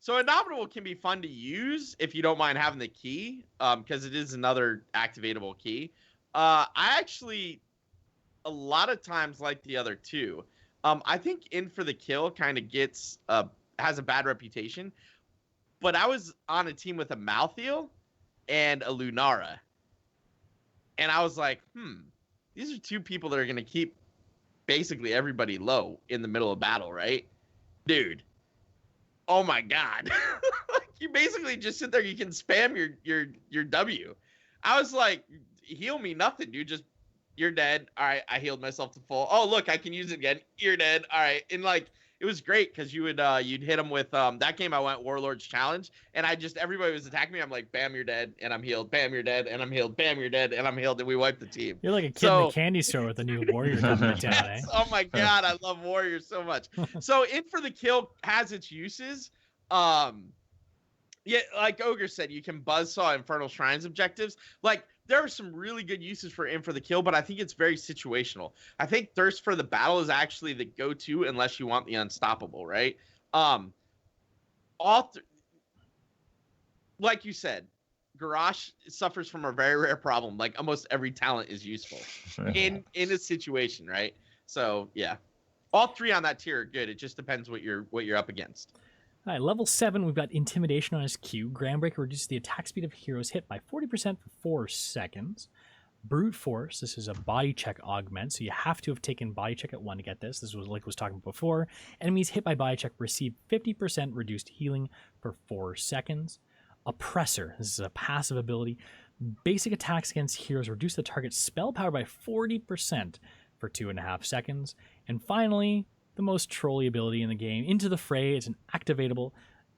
so Indomitable can be fun to use if you don't mind having the key, because it is another activatable key. I actually, a lot of times like the other two. I think In for the Kill kind of has a bad reputation, but I was on a team with a Malthael and a Lunara, and I was like, these are two people that are going to keep basically everybody low in the middle of battle, right? Dude, oh my God. You basically just sit there, you can spam your W. I was like, heal me nothing, dude. Just, you're dead. All right, I healed myself to full. Oh, look, I can use it again. You're dead. All right. And like, it was great because you'd hit them with that game. I went Warlord's Challenge, and everybody was attacking me. I'm like, bam, you're dead, and I'm healed. Bam, you're dead, and I'm healed. Bam, you're dead, and I'm healed. And we wiped the team. You're like a kid in the candy store with a new warrior coming to town, eh? Oh my God, I love warriors so much. So In for the Kill has its uses. Yeah, like Ogre said, you can buzzsaw Infernal Shrines objectives. Like, there are some really good uses for In for the Kill, but I think it's very situational. I think Thirst for the Battle is actually the go-to unless you want the Unstoppable, right? Like you said, Garrosh suffers from a very rare problem. Like, almost every talent is useful in a situation, right? So, yeah. All three on that tier are good. It just depends what you're up against. All right, level 7, we've got Intimidation on his Q. Groundbreaker reduces the attack speed of heroes hit by 40% for 4 seconds. Brute Force, this is a body check augment, so you have to have taken body check at 1 to get this. This was like I was talking before. Enemies hit by body check receive 50% reduced healing for 4 seconds. Oppressor, this is a passive ability. Basic attacks against heroes reduce the target's spell power by 40% for 2.5 seconds. And finally, the most trolly ability in the game, Into the Fray. It's an activatable,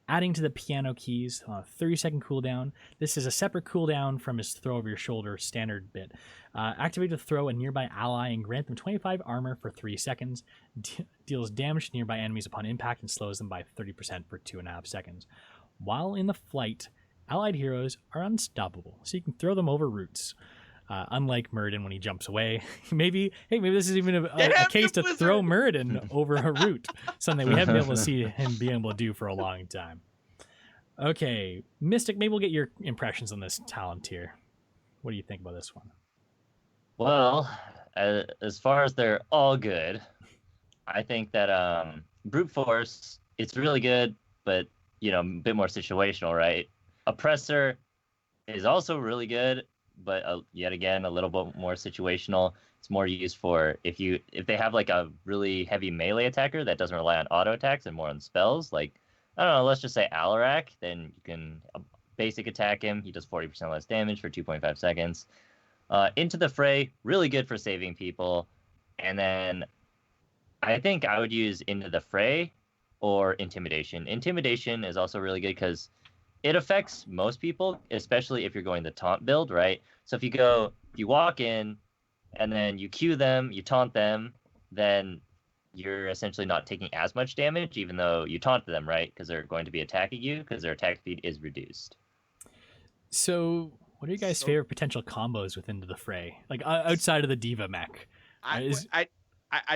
adding to the piano keys, 30-second cooldown. This is a separate cooldown from his throw over your shoulder standard bit. Activate to throw a nearby ally and grant them 25 armor for 3 seconds. Deals damage to nearby enemies upon impact and slows them by 30% for 2.5 seconds. While in the flight, allied heroes are unstoppable, so you can throw them over roots. Unlike Muradin when he jumps away. Maybe this is even a case to throw Muradin over a route. Something we haven't been able to see him being able to do for a long time. Okay, Mystic, maybe we'll get your impressions on this talent tier. What do you think about this one? Well, as far as they're all good, I think that Brute Force, it's really good, but, a bit more situational, right? Oppressor is also really good, but yet again, a little bit more situational. It's more used for if they have like a really heavy melee attacker that doesn't rely on auto attacks and more on spells, like I don't know, let's just say Alarak, then you can basic attack him. He does 40% less damage for 2.5 seconds. Into the Fray, really good for saving people. And then I think I would use Into the Fray or Intimidation. Intimidation is also really good because it affects most people, especially if you're going the taunt build, right? So if you walk in and then you Q them, you taunt them, then you're essentially not taking as much damage, even though you taunt them, right? Because they're going to be attacking you because their attack speed is reduced. So what are you guys' favorite potential combos with Into the Fray? Like outside of the Diva mech? I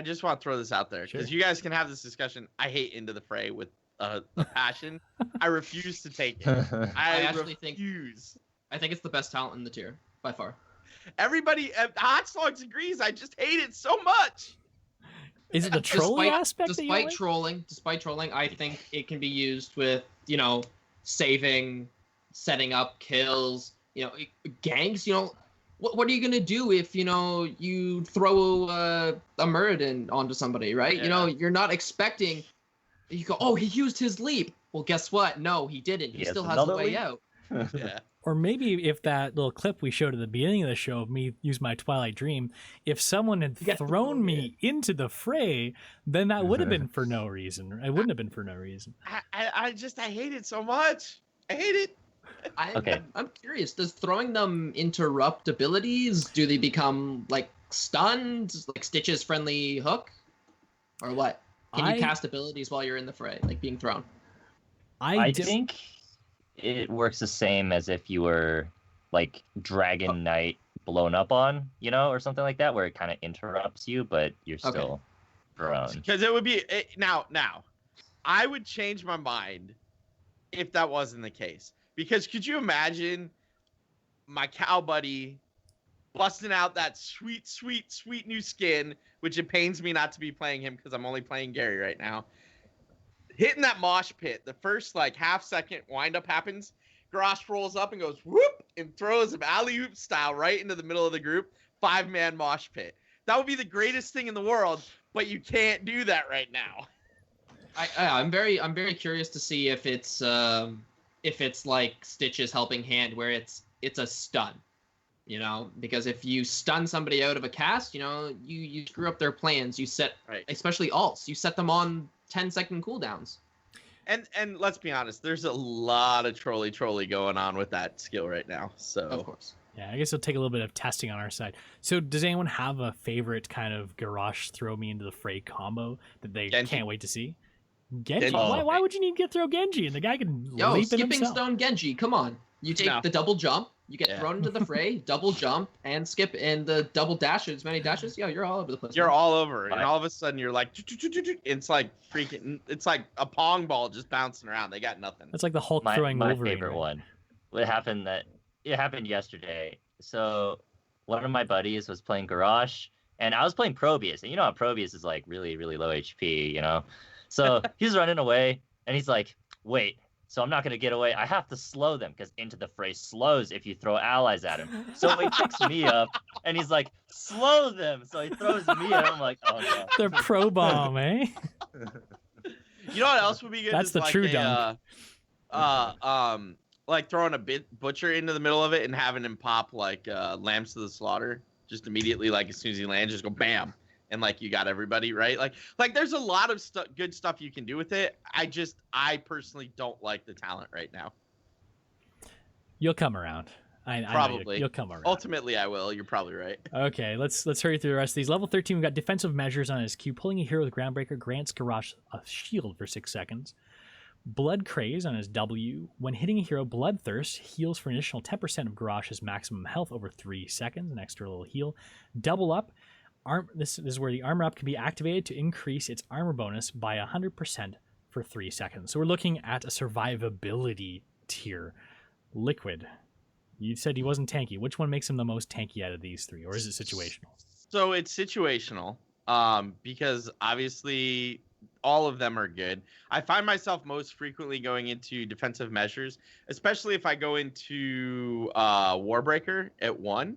just want to throw this out there because Sure. you guys can have this discussion. I hate Into the Fray with a passion. I refuse to take it. I actually refuse. I think it's the best talent in the tier by far. Everybody, Hot Slogs agrees. I just hate it so much. Is it the trolling aspect? Despite trolling, I think it can be used with, saving, setting up kills, ganks. What are you gonna do if you throw a Muradin onto somebody, right? Yeah. You're not expecting. You go, oh, he used his leap. Well, guess what? No, he didn't. He still has a way out. Yeah. Or maybe if that little clip we showed at the beginning of the show of me use my Twilight Dream, if someone had thrown me into the Fray, then that would have been for no reason. It wouldn't have been for no reason. I hate it so much. I hate it. I'm curious. Does throwing them interrupt abilities? Do they become like stunned, like Stitch's friendly hook, or what? Can you cast abilities while you're in the fray, like being thrown? I think it works the same as if you were like Dragon Knight blown up on, or something like that, where it kind of interrupts you, but you're still thrown. Because it would be now. I would change my mind if that wasn't the case. Because could you imagine my cow buddy busting out that sweet, sweet, sweet new skin, which it pains me not to be playing him because I'm only playing Gary right now. Hitting that mosh pit, the first half-second wind-up happens, Garrosh rolls up and goes whoop and throws him alley-oop style right into the middle of the group, 5-man mosh pit. That would be the greatest thing in the world, but you can't do that right now. I'm very curious to see if it's like Stitch's helping hand where it's a stun, because if you stun somebody out of a cast, you screw up their plans. You set, especially alts, you set them on 10-second cooldowns. And let's be honest, there's a lot of trolley going on with that skill right now. So of course. Yeah, I guess it'll take a little bit of testing on our side. So does anyone have a favorite kind of Garrosh throw me into the Fray combo that they can't wait to see? Genji? Why would you need to throw Genji? And the guy can leap in skipping himself. stone Genji, come on. You take the double jump, you get thrown into the fray, double jump, and skip, and the double dashes, many dashes. Yeah, you're all over the place. You're all over, and all of a sudden you're like, it's like freaking, it's like a pong ball just bouncing around. They got nothing. That's like the Hulk throwing my Wolverine. favorite one. It happened yesterday. So one of my buddies was playing Garrosh, and I was playing Probius, and how Probius is like really, really low HP, So he's running away, and he's like, wait, so I'm not going to get away. I have to slow them, because Into the Fray slows if you throw allies at him. So he picks me up, and he's like, slow them. So he throws me up. I'm like, oh, no. They're pro bomb, eh? You know what else would be good? That's the true dunk. Like throwing a butcher into the middle of it and having him pop like lambs to the slaughter. Just immediately, like as soon as he lands, just go bam. And you got everybody, right? Like there's a lot of good stuff you can do with it. I personally don't like the talent right now. You'll come around. Probably. You'll come around. Ultimately, I will. You're probably right. Okay, let's hurry through the rest of these. Level 13, we've got defensive measures on his Q. Pulling a hero with Groundbreaker grants Garrosh a shield for 6 seconds. Blood Craze on his W. When hitting a hero, Bloodthirst heals for an additional 10% of Garrosh's maximum health over 3 seconds. An extra little heal. Double Up. This is where the armor up can be activated to increase its armor bonus by 100% for 3 seconds. So we're looking at a survivability tier. LiQuiuD, you said he wasn't tanky. Which one makes him the most tanky out of these three, or is it situational? So it's situational, because obviously all of them are good. I find myself most frequently going into defensive measures, especially if I go into Warbreaker at 1,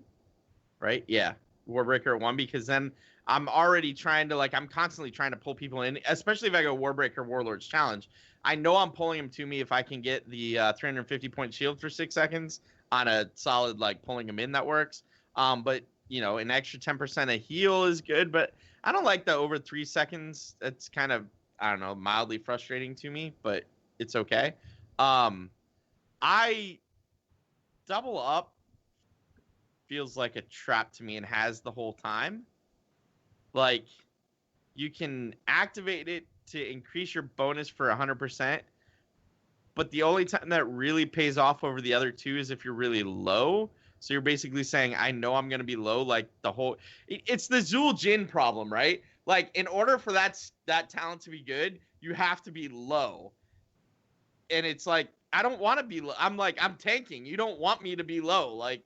right? Yeah. Warbreaker at 1, because then I'm already trying to I'm constantly trying to pull people in, especially if I go Warbreaker Warlord's Challenge. I know I'm pulling him to me if I can get the 350 point shield for 6 seconds on a solid like pulling him in that works. But you know, an extra 10% of heal is good, but I don't like the over 3 seconds. That's kind of, I don't know, mildly frustrating to me, but it's okay. I double up feels like a trap to me and has the whole time. Like, you can activate it to increase your bonus for 100%, but the only time that really pays off over the other two is if you're really low. So you're basically saying, I know I'm going to be low, like the whole... It's the Zul Jin problem, right? Like, in order for that talent to be good, you have to be low. And it's like, I don't want to be low. I'm like, I'm tanking. You don't want me to be low. Like,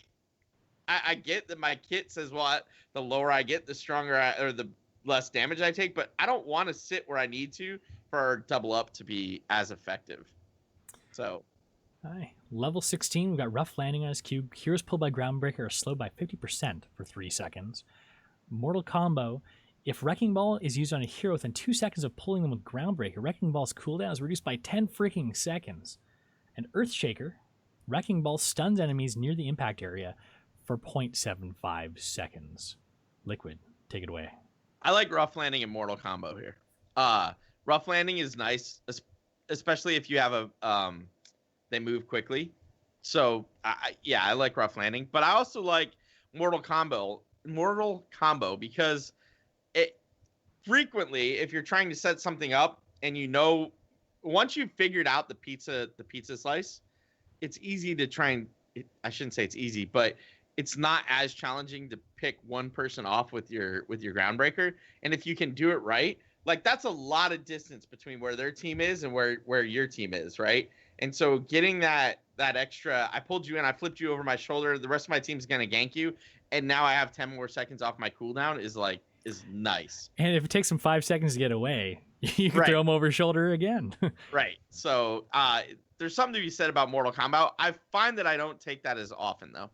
I get that my kit says, well, the lower I get, the stronger or the less damage I take, but I don't want to sit where I need to for double up to be as effective. So... Hi. Level 16, we've got Rough Landing on his cube. Heroes pulled by Groundbreaker are slowed by 50% for 3 seconds. Mortal Combo, if Wrecking Ball is used on a hero within 2 seconds of pulling them with Groundbreaker, Wrecking Ball's cooldown is reduced by 10 freaking seconds. And Earthshaker, Wrecking Ball stuns enemies near the impact area for 0.75 seconds. LiQuiuD, take it away. I like Rough Landing and Mortal Combo here. Rough Landing is nice, especially if you have a... they move quickly. So, I like Rough Landing. But I also like Mortal Combo because it frequently, if you're trying to set something up and you know, once you've figured out the pizza slice, it's easy to try and, I shouldn't say it's easy, but it's not as challenging to pick one person off with your Groundbreaker. And if you can do it right, like that's a lot of distance between where their team is and where your team is, right? And so getting that extra, I pulled you in, I flipped you over my shoulder, the rest of my team's going to gank you, and now I have 10 more seconds off my cooldown is nice. And if it takes them 5 seconds to get away, you can throw them over your shoulder again. Right. So there's something to be said about Mortal Kombat. I find that I don't take that as often, though.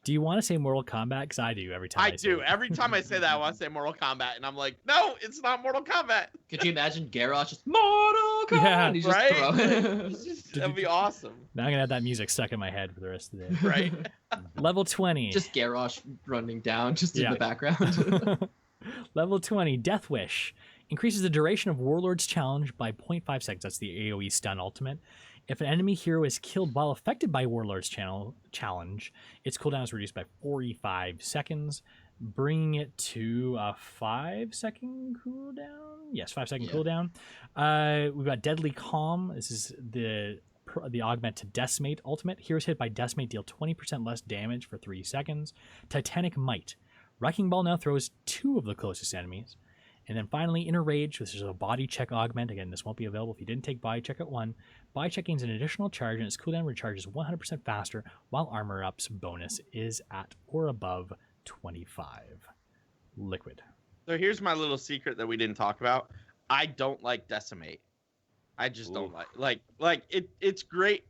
Do you want to say Mortal Kombat? Because I do every time I do. Every time I say that, I want to say Mortal Kombat, and I'm like, no, it's not Mortal Kombat. Could you imagine Garrosh just Mortal Kombat? Yeah, and he's right? That'd be awesome. Now I'm going to have that music stuck in my head for the rest of the day. Right. Level 20. Just Garrosh running down just in the background. Level 20, Death Wish. Increases the duration of Warlord's Challenge by 0.5 seconds. That's the AoE stun ultimate. If an enemy hero is killed while affected by Warlord's Challenge, its cooldown is reduced by 45 seconds, bringing it to a 5-second cooldown. Yes, 5-second cooldown. We've got Deadly Calm. This is the augment to Decimate ultimate. Heroes hit by Decimate deal 20% less damage for 3 seconds. Titanic Might. Wrecking Ball now throws 2 of the closest enemies. And then finally, Inner Rage, which is a body check augment. Again, this won't be available if you didn't take body check at 1. Body check gains an additional charge, and its cooldown recharges 100% faster, while Armor Up's bonus is at or above 25. LiQuiuD. So here's my little secret that we didn't talk about. I don't like Decimate. I just don't like it's great.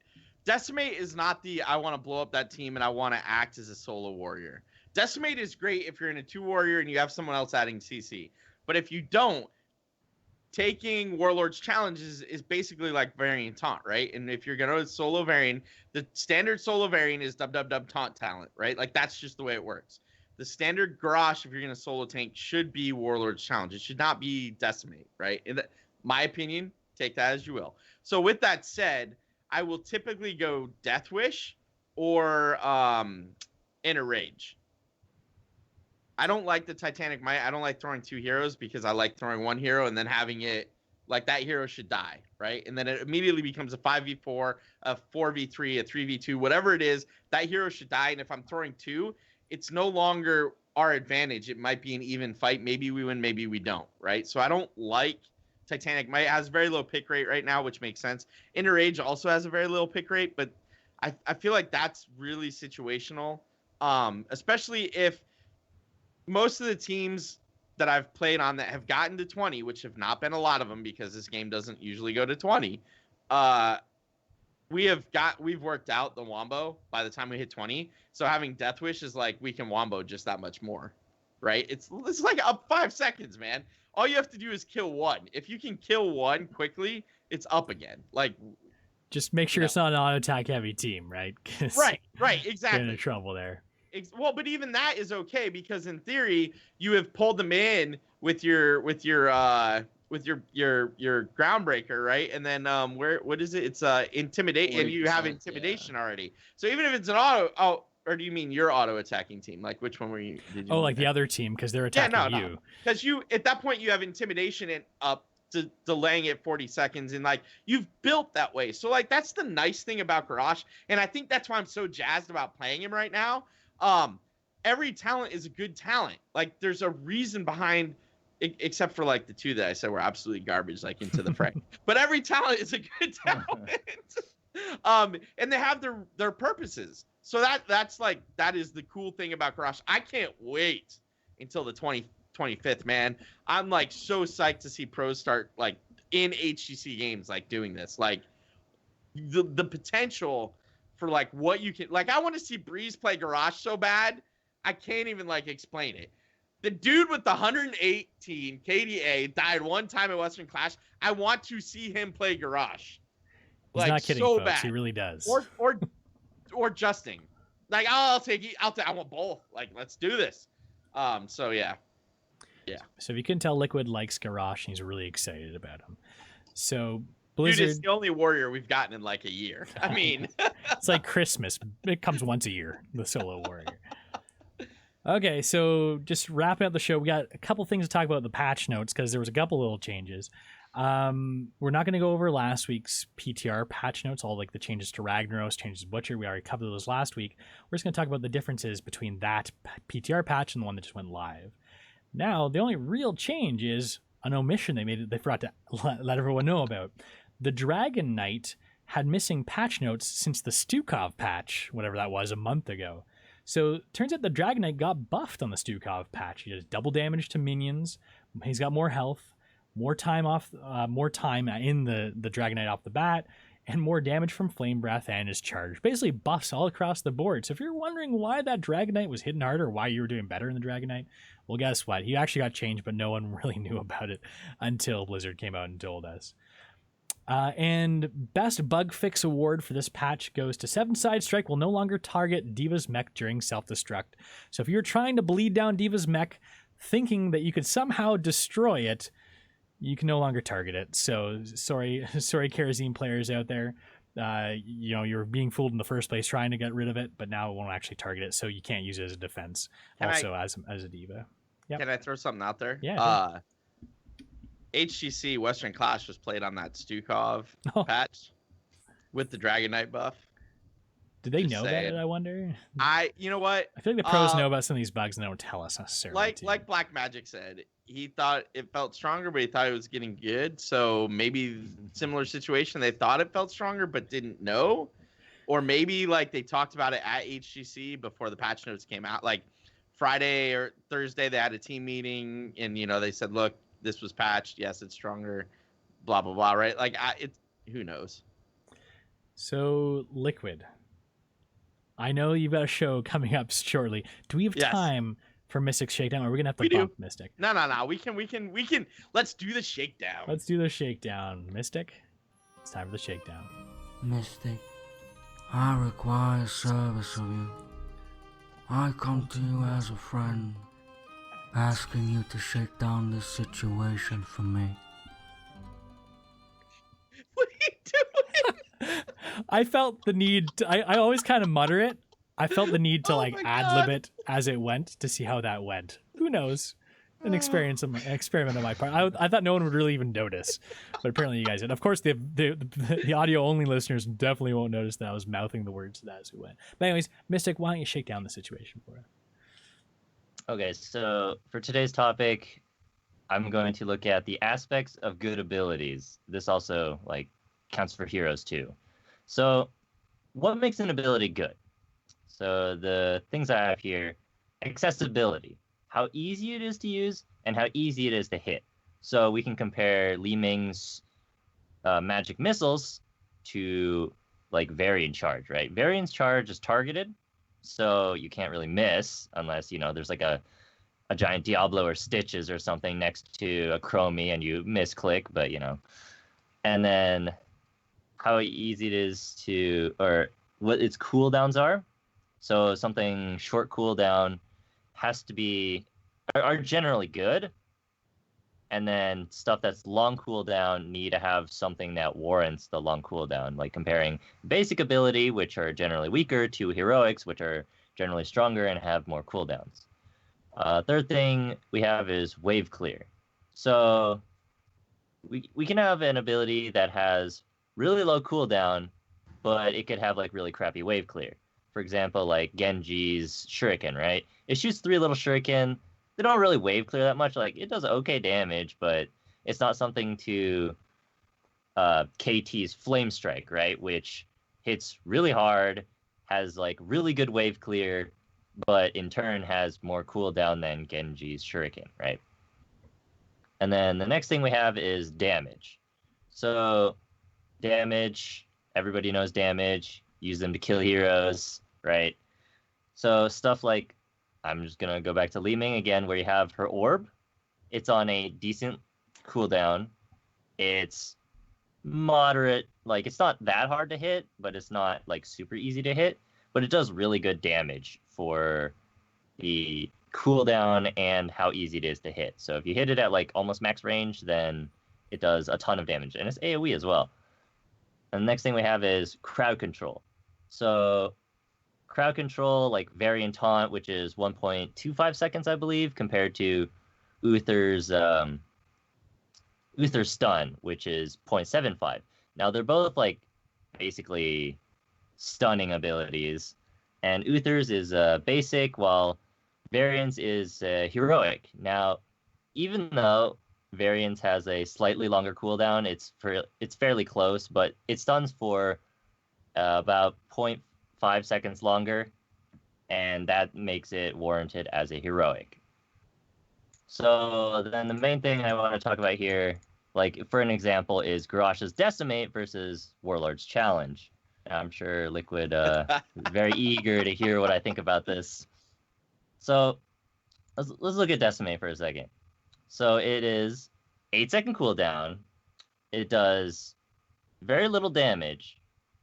Decimate is not the I want to blow up that team and I want to act as a solo warrior. Decimate is great if you're in a 2 warrior and you have someone else adding CC. But if you don't, taking Warlord's challenges is basically like Varian Taunt, right? And if you're going to solo Varian, the standard solo Varian is dub taunt talent, right? Like that's just the way it works. The standard Garrosh, if you're going to solo tank, should be Warlord's challenge. It should not be Decimate, right? In my opinion, take that as you will. So with that said, I will typically go Death Wish or Inner Rage. I don't like the Titanic Might. I don't like throwing 2 heroes because I like throwing 1 hero and then having it like that hero should die, right? And then it immediately becomes a 5v4, a 4v3, a 3v2, whatever it is. That hero should die. And if I'm throwing 2, it's no longer our advantage. It might be an even fight. Maybe we win, maybe we don't, right? So I don't like Titanic Might. It has very low pick rate right now, which makes sense. Inner Rage also has a very low pick rate, but I feel like that's really situational, especially if most of the teams that I've played on that have gotten to 20, which have not been a lot of them because this game doesn't usually go to 20, we've worked out the wombo by the time we hit 20. So having Death Wish is like we can wombo just that much more, right? It's like up 5 seconds, man. All you have to do is kill 1. If you can kill 1 quickly, it's up again. Like, just make sure it's not an auto attack heavy team, right? Right, exactly. Get into trouble there. Well, but even that is okay because in theory you have pulled them in with your groundbreaker, right? And then what is it? It's intimidate, and you have intimidation already. So even if it's an auto, or do you mean your auto attacking team? Like which one were you? Like the other team because they're attacking you. Because you at that point you have intimidation and up to delaying it 40 seconds, and like you've built that way. So like that's the nice thing about Garrosh, and I think that's why I'm so jazzed about playing him right now. Every talent is a good talent. Like there's a reason behind, except for like the two that I said were absolutely garbage, like Into the Fray. But every talent is a good talent. And they have their purposes. So that is the cool thing about Garrosh. I can't wait until the 25th, man. I'm like so psyched to see pros start like in HGC games, like doing this. Like the potential for like what you can, like I want to see Breeze play Garrosh so bad I can't even like explain it. The dude with the 118 KDA died one time at Western Clash. I want to see him play Garrosh. He's not kidding, so folks. bad. He really does. Or Justin. Like I'll take it. I want both. Like let's do this. So yeah. So if you can tell, LiQuiuD likes Garrosh and he's really excited about him. So Blizzard, dude, it's the only warrior we've gotten in like a year. I mean, it's like Christmas. It comes once a year, the solo warrior. Okay, so just wrapping up the show, we got a couple things to talk about the patch notes because there was a couple little changes. We're not going to go over last week's PTR patch notes, all like the changes to Ragnaros, changes to Butcher. We already covered those last week. We're just going to talk about the differences between that PTR patch and the one that just went live. Now, the only real change is an omission they forgot to let everyone know about. The Dragon Knight had missing patch notes since the Stukov patch, whatever that was, a month ago. So turns out the Dragon Knight got buffed on the Stukov patch. He does double damage to minions. He's got more health, more time in the Dragon Knight off the bat, and more damage from Flame Breath and his charge. Basically buffs all across the board. So if you're wondering why that Dragon Knight was hitting harder, or why you were doing better in the Dragon Knight, well, guess what? He actually got changed, but no one really knew about it until Blizzard came out and told us. And best bug fix award for this patch goes to 7-Side Strike will no longer target D.Va's mech during self-destruct. So if you're trying to bleed down D.Va's mech, thinking that you could somehow destroy it, you can no longer target it. So sorry Kerosene players out there. You're being fooled in the first place trying to get rid of it, but now it won't actually target it, so you can't use it as a defense. As a D.Va. Yep. Can I throw something out there? Yeah. HGC Western Clash was played on that Stukov patch with the Dragon Knight buff. Did they know that, I wonder? You know what? I feel like the pros know about some of these bugs and they don't tell us necessarily. Like Black Magic said, he thought it felt stronger, but he thought it was getting good. So maybe similar situation. They thought it felt stronger, but didn't know. Or maybe like they talked about it at HGC before the patch notes came out. Like Friday or Thursday, they had a team meeting and, they said, look, this was patched. Yes, it's stronger. Blah, blah, blah. Right? Like, who knows? So, LiQuiuD, I know you've got a show coming up shortly. Do we have time for Mystic's Shakedown, or are we gonna have to bump Mystic? No. We can. Let's do the Shakedown. Let's do the Shakedown. Mystic, it's time for the Shakedown. Mystic, I require service of you. I come to you as a friend, asking you to shake down this situation for me. What are you doing? I felt the need to, I always kind of mutter it. I felt the need to ad-lib it as it went to see how that went. Who knows? An experiment on my part. I thought no one would really even notice, but apparently you guys did. Of course, the audio-only listeners definitely won't notice that I was mouthing the words to that as we went. But anyways, Mystic, why don't you shake down the situation for us? Okay, so for today's topic, I'm going to look at the aspects of good abilities. This also counts for heroes too. So what makes an ability good? So the things I have here, accessibility, how easy it is to use and how easy it is to hit. So we can compare Li Ming's magic missiles to Varian Charge, right? Varian's Charge is targeted, so you can't really miss unless, there's a giant Diablo or Stitches or something next to a Chromie and you misclick, but, and then how easy it is to, or what its cooldowns are. So something short cooldown has to be, are generally good. And then stuff that's long cooldown need to have something that warrants the long cooldown, like comparing basic ability, which are generally weaker, to heroics, which are generally stronger and have more cooldowns. Third thing we have is wave clear. So we can have an ability that has really low cooldown, but it could have like really crappy wave clear. For example, like Genji's Shuriken, right? It shoots 3 little Shuriken. They don't really wave clear that much. Like, it does okay damage, but it's not something to KT's Flame Strike, right? Which hits really hard, has like really good wave clear, but in turn has more cooldown than Genji's Shuriken, right? And then the next thing we have is damage. So damage, everybody knows damage. Use them to kill heroes, right? So stuff like, I'm just going to go back to Li Ming again, where you have her orb. It's on a decent cooldown. It's moderate. Like, it's not that hard to hit, but it's not, like, super easy to hit. But it does really good damage for the cooldown and how easy it is to hit. So if you hit it at, like, almost max range, then it does a ton of damage. And it's AoE as well. And the next thing we have is crowd control. So crowd control, like Variant Taunt, which is 1.25 seconds, I believe, compared to Uther's Stun, which is 0.75. Now, they're both, like, basically stunning abilities. And Uther's is basic, while Variant's is heroic. Now, even though Variant's has a slightly longer cooldown, it's fairly close, but it stuns for about 0.5 seconds longer, and that makes it warranted as a heroic. So then the main thing I want to talk about here, like for an example, is Garrosh's Decimate versus Warlord's Challenge. I'm sure LiQuiud is very eager to hear what I think about this. So let's look at Decimate for a second. So it is 8-second cooldown. It does very little damage.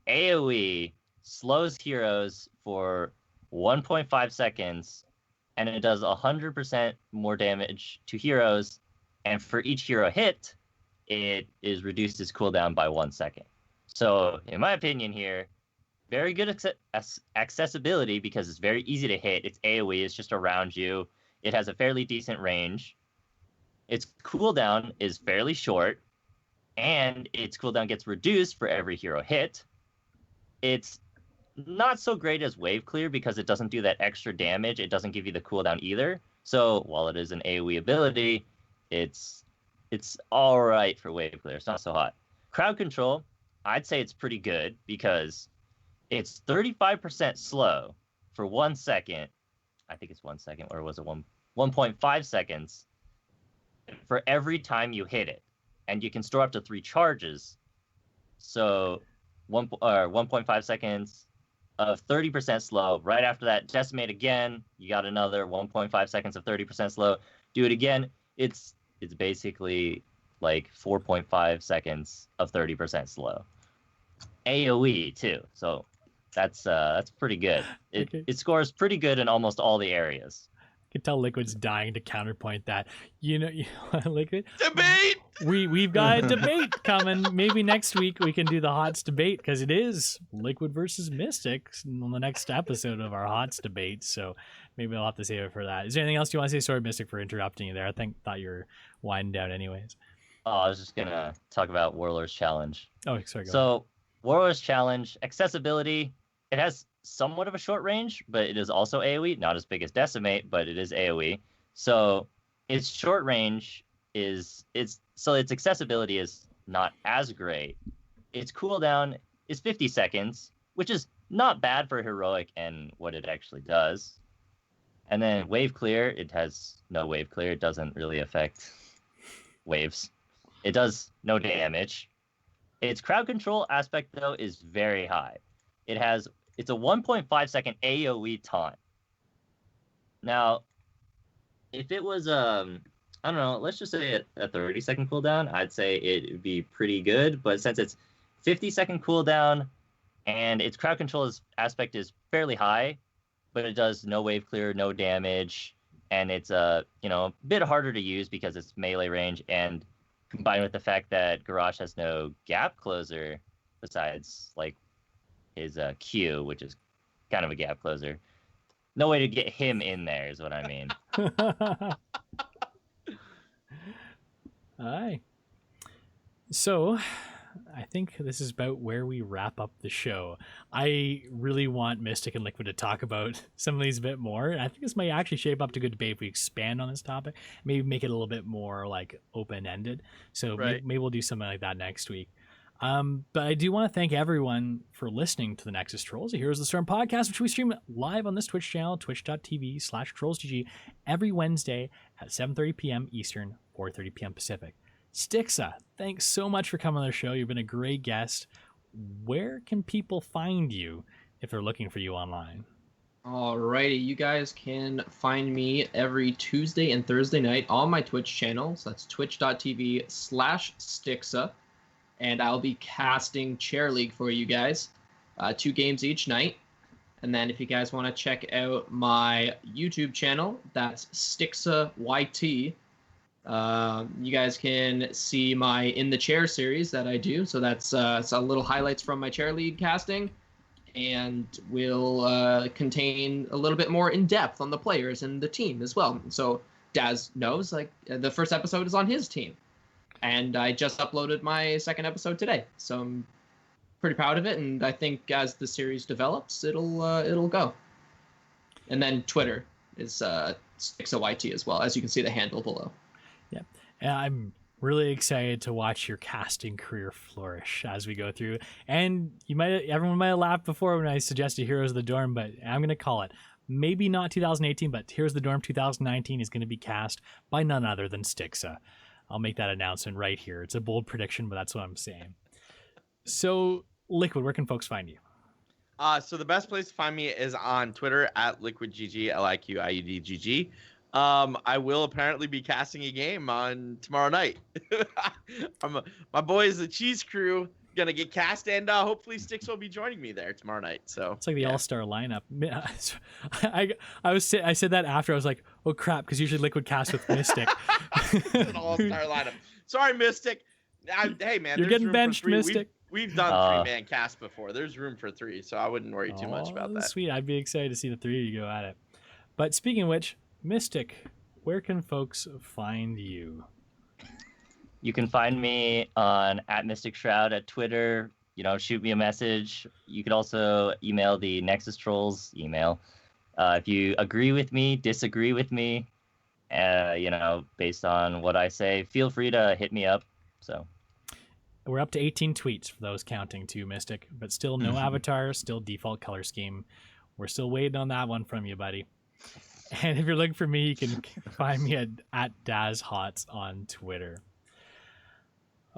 AoE slows heroes for 1.5 seconds, and it does 100% more damage to heroes. And for each hero hit, it is reduced its cooldown by 1 second. So, in my opinion here, very good accessibility because it's very easy to hit. It's AoE, it's just around you. It has a fairly decent range. Its cooldown is fairly short, and its cooldown gets reduced for every hero hit. It's not so great as wave clear because it doesn't do that extra damage. It doesn't give you the cooldown either. So while it is an AoE ability, it's all right for wave clear. It's not so hot. Crowd control, I'd say it's pretty good because it's 35% slow for 1 second. I think it's 1 second, or was it 1.5 seconds for every time you hit it, and you can store up to 3 charges. So 1.5 seconds of 30% slow. Right after that, Decimate again. You got another 1.5 seconds of 30% slow. Do it again. It's basically like 4.5 seconds of 30% slow. AoE too. So that's pretty good. It scores pretty good in almost all the areas. I can tell LiQuiud's dying to counterpoint that. You know, LiQuiud? Debate! We've got a debate coming. Maybe next week we can do the HOTS debate, because it is LiQuiud versus Mystics on the next episode of our HOTS debate. So maybe I'll have to save it for that. Is there anything else you want to say? Sorry, Mystic, for interrupting you there. I thought you were winding down anyways. Oh, I was just going to talk about Warlord's Challenge. Oh, sorry. Go So Warlord's Challenge, accessibility, it has somewhat of a short range, but it is also AoE, not as big as Decimate, but it is AoE. So its short range its accessibility is not as great. Its cooldown is 50 seconds, which is not bad for heroic and what it actually does. And then wave clear, it has no wave clear. It doesn't really affect waves. It does no damage. Its crowd control aspect, though, is very high. It's a 1.5 second AoE taunt. Now, if it was I don't know, let's just say a 30-second cooldown, I'd say it would be pretty good. But since it's 50-second cooldown and its crowd control aspect is fairly high, but it does no wave clear, no damage, and it's a bit harder to use because it's melee range, and combined with the fact that Garrosh has no gap closer besides like his Q, which is kind of a gap closer. No way to get him in there is what I mean. Aye. So, I think this is about where we wrap up the show. I really want Mystic and LiQuiuD to talk about some of these a bit more. I think this might actually shape up to a good debate if we expand on this topic. Maybe make it a little bit more like open-ended. So maybe we'll do something like that next week. But I do want to thank everyone for listening to the Nexus Trolls, a Heroes of the Storm podcast, which we stream live on this Twitch channel, twitch.tv/TrollsGG, every Wednesday at 7:30 p.m. Eastern, 4:30 p.m. Pacific. Styxa, thanks so much for coming on the show. You've been a great guest. Where can people find you if they're looking for you online? Alrighty, you guys can find me every Tuesday and Thursday night on my Twitch channel. So that's twitch.tv/Styxa. And I'll be casting Chair League for you guys. 2 games each night. And then if you guys want to check out my YouTube channel, that's Styxa YT. You guys can see my In the Chair series that I do. So that's some little highlights from my Chair League casting. And will contain a little bit more in depth on the players and the team as well. So Daz knows, like, the first episode is on his team. And I just uploaded my second episode today, so I'm pretty proud of it. And I think as the series develops, it'll go. And then Twitter is Styxa YT as well, as you can see the handle below. Yeah, and I'm really excited to watch your casting career flourish as we go through. And everyone might have laughed before when I suggested Heroes of the Dorm, but I'm gonna call it. Maybe not 2018, but Heroes of the Dorm 2019 is gonna be cast by none other than Styxa. I'll make that announcement right here. It's a bold prediction, but that's what I'm saying. So, LiQuiuD, where can folks find you? So the best place to find me is on Twitter at LiQuiuDGG, LiQiuDGG. I will apparently be casting a game on tomorrow night. My boys, the Cheese Crew, gonna get cast, and hopefully Styx will be joining me there tomorrow night. So it's like the all-star lineup. I said that after I was like, oh crap, because usually LiQuiuD casts with Mystic. It's an all-star lineup. Sorry, Mystic. Hey man, you're getting benched, Mystic. We've done 3-man cast before. There's room for 3, so I wouldn't worry too much about that. Sweet, I'd be excited to see the 3 of you go at it. But speaking of which, Mystic, where can folks find you? You can find me on @MysticShroud at Twitter. Shoot me a message. You could also email the Nexus Trolls email. If you agree with me, disagree with me, based on what I say, feel free to hit me up. So we're up to 18 tweets for those counting too, Mystic, but still no avatar, still default color scheme. We're still waiting on that one from you, buddy. And if you're looking for me, you can find me at DazHots on Twitter.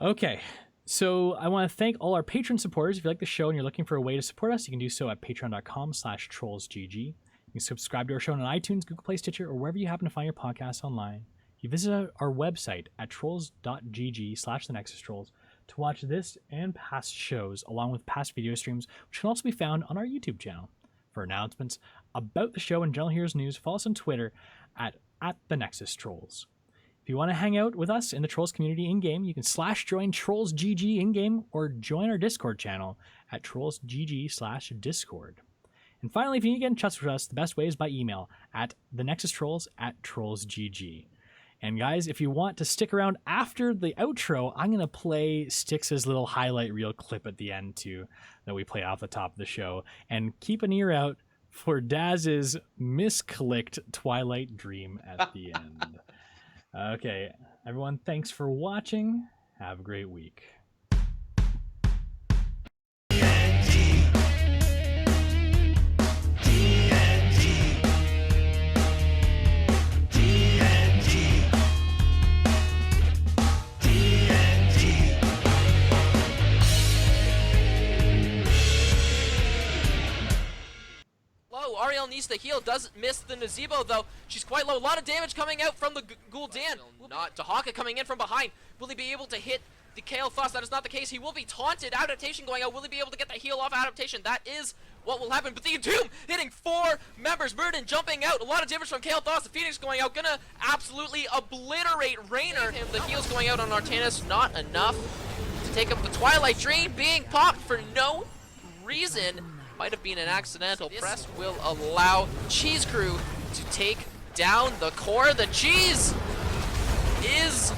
Okay, so I want to thank all our Patreon supporters. If you like the show and you're looking for a way to support us, you can do so at patreon.com/TrollsGG. You can subscribe to our show on iTunes, Google Play, Stitcher, or wherever you happen to find your podcasts online. You visit our website at trolls.gg/TheNexusTrolls to watch this and past shows, along with past video streams, which can also be found on our YouTube channel. For announcements about the show and general Heroes news, follow us on Twitter at TheNexusTrolls. If you want to hang out with us in the Trolls community in-game, you can /join TrollsGG in-game or join our Discord channel at TrollsGG/Discord. And finally, if you need to get in touch with us, the best way is by email at TheNexusTrolls@TrollsGG. And guys, if you want to stick around after the outro, I'm going to play Styx's little highlight reel clip at the end too, that we play off the top of the show. And keep an ear out for Daz's misclicked Twilight Dream at the end. Okay, everyone, thanks for watching. Have a great week. Ariel needs to the heal, doesn't miss the Nazebo though. She's quite low. A lot of damage coming out from the Gul'dan. Not Dahaka coming in from behind. Will he be able to hit the Kale Fuss? That is not the case. He will be taunted. Adaptation going out. Will he be able to get the heal off Adaptation? That is what will happen. But the Doom hitting 4 members. Burden jumping out. A lot of damage from Kale Fuss. The Phoenix going out. Gonna absolutely obliterate Raynor. The heal's going out on Artanis. Not enough to take up the Twilight Drain being popped for no reason. Might have been an accidental press. Will allow Cheese Crew to take down the core. The Cheese is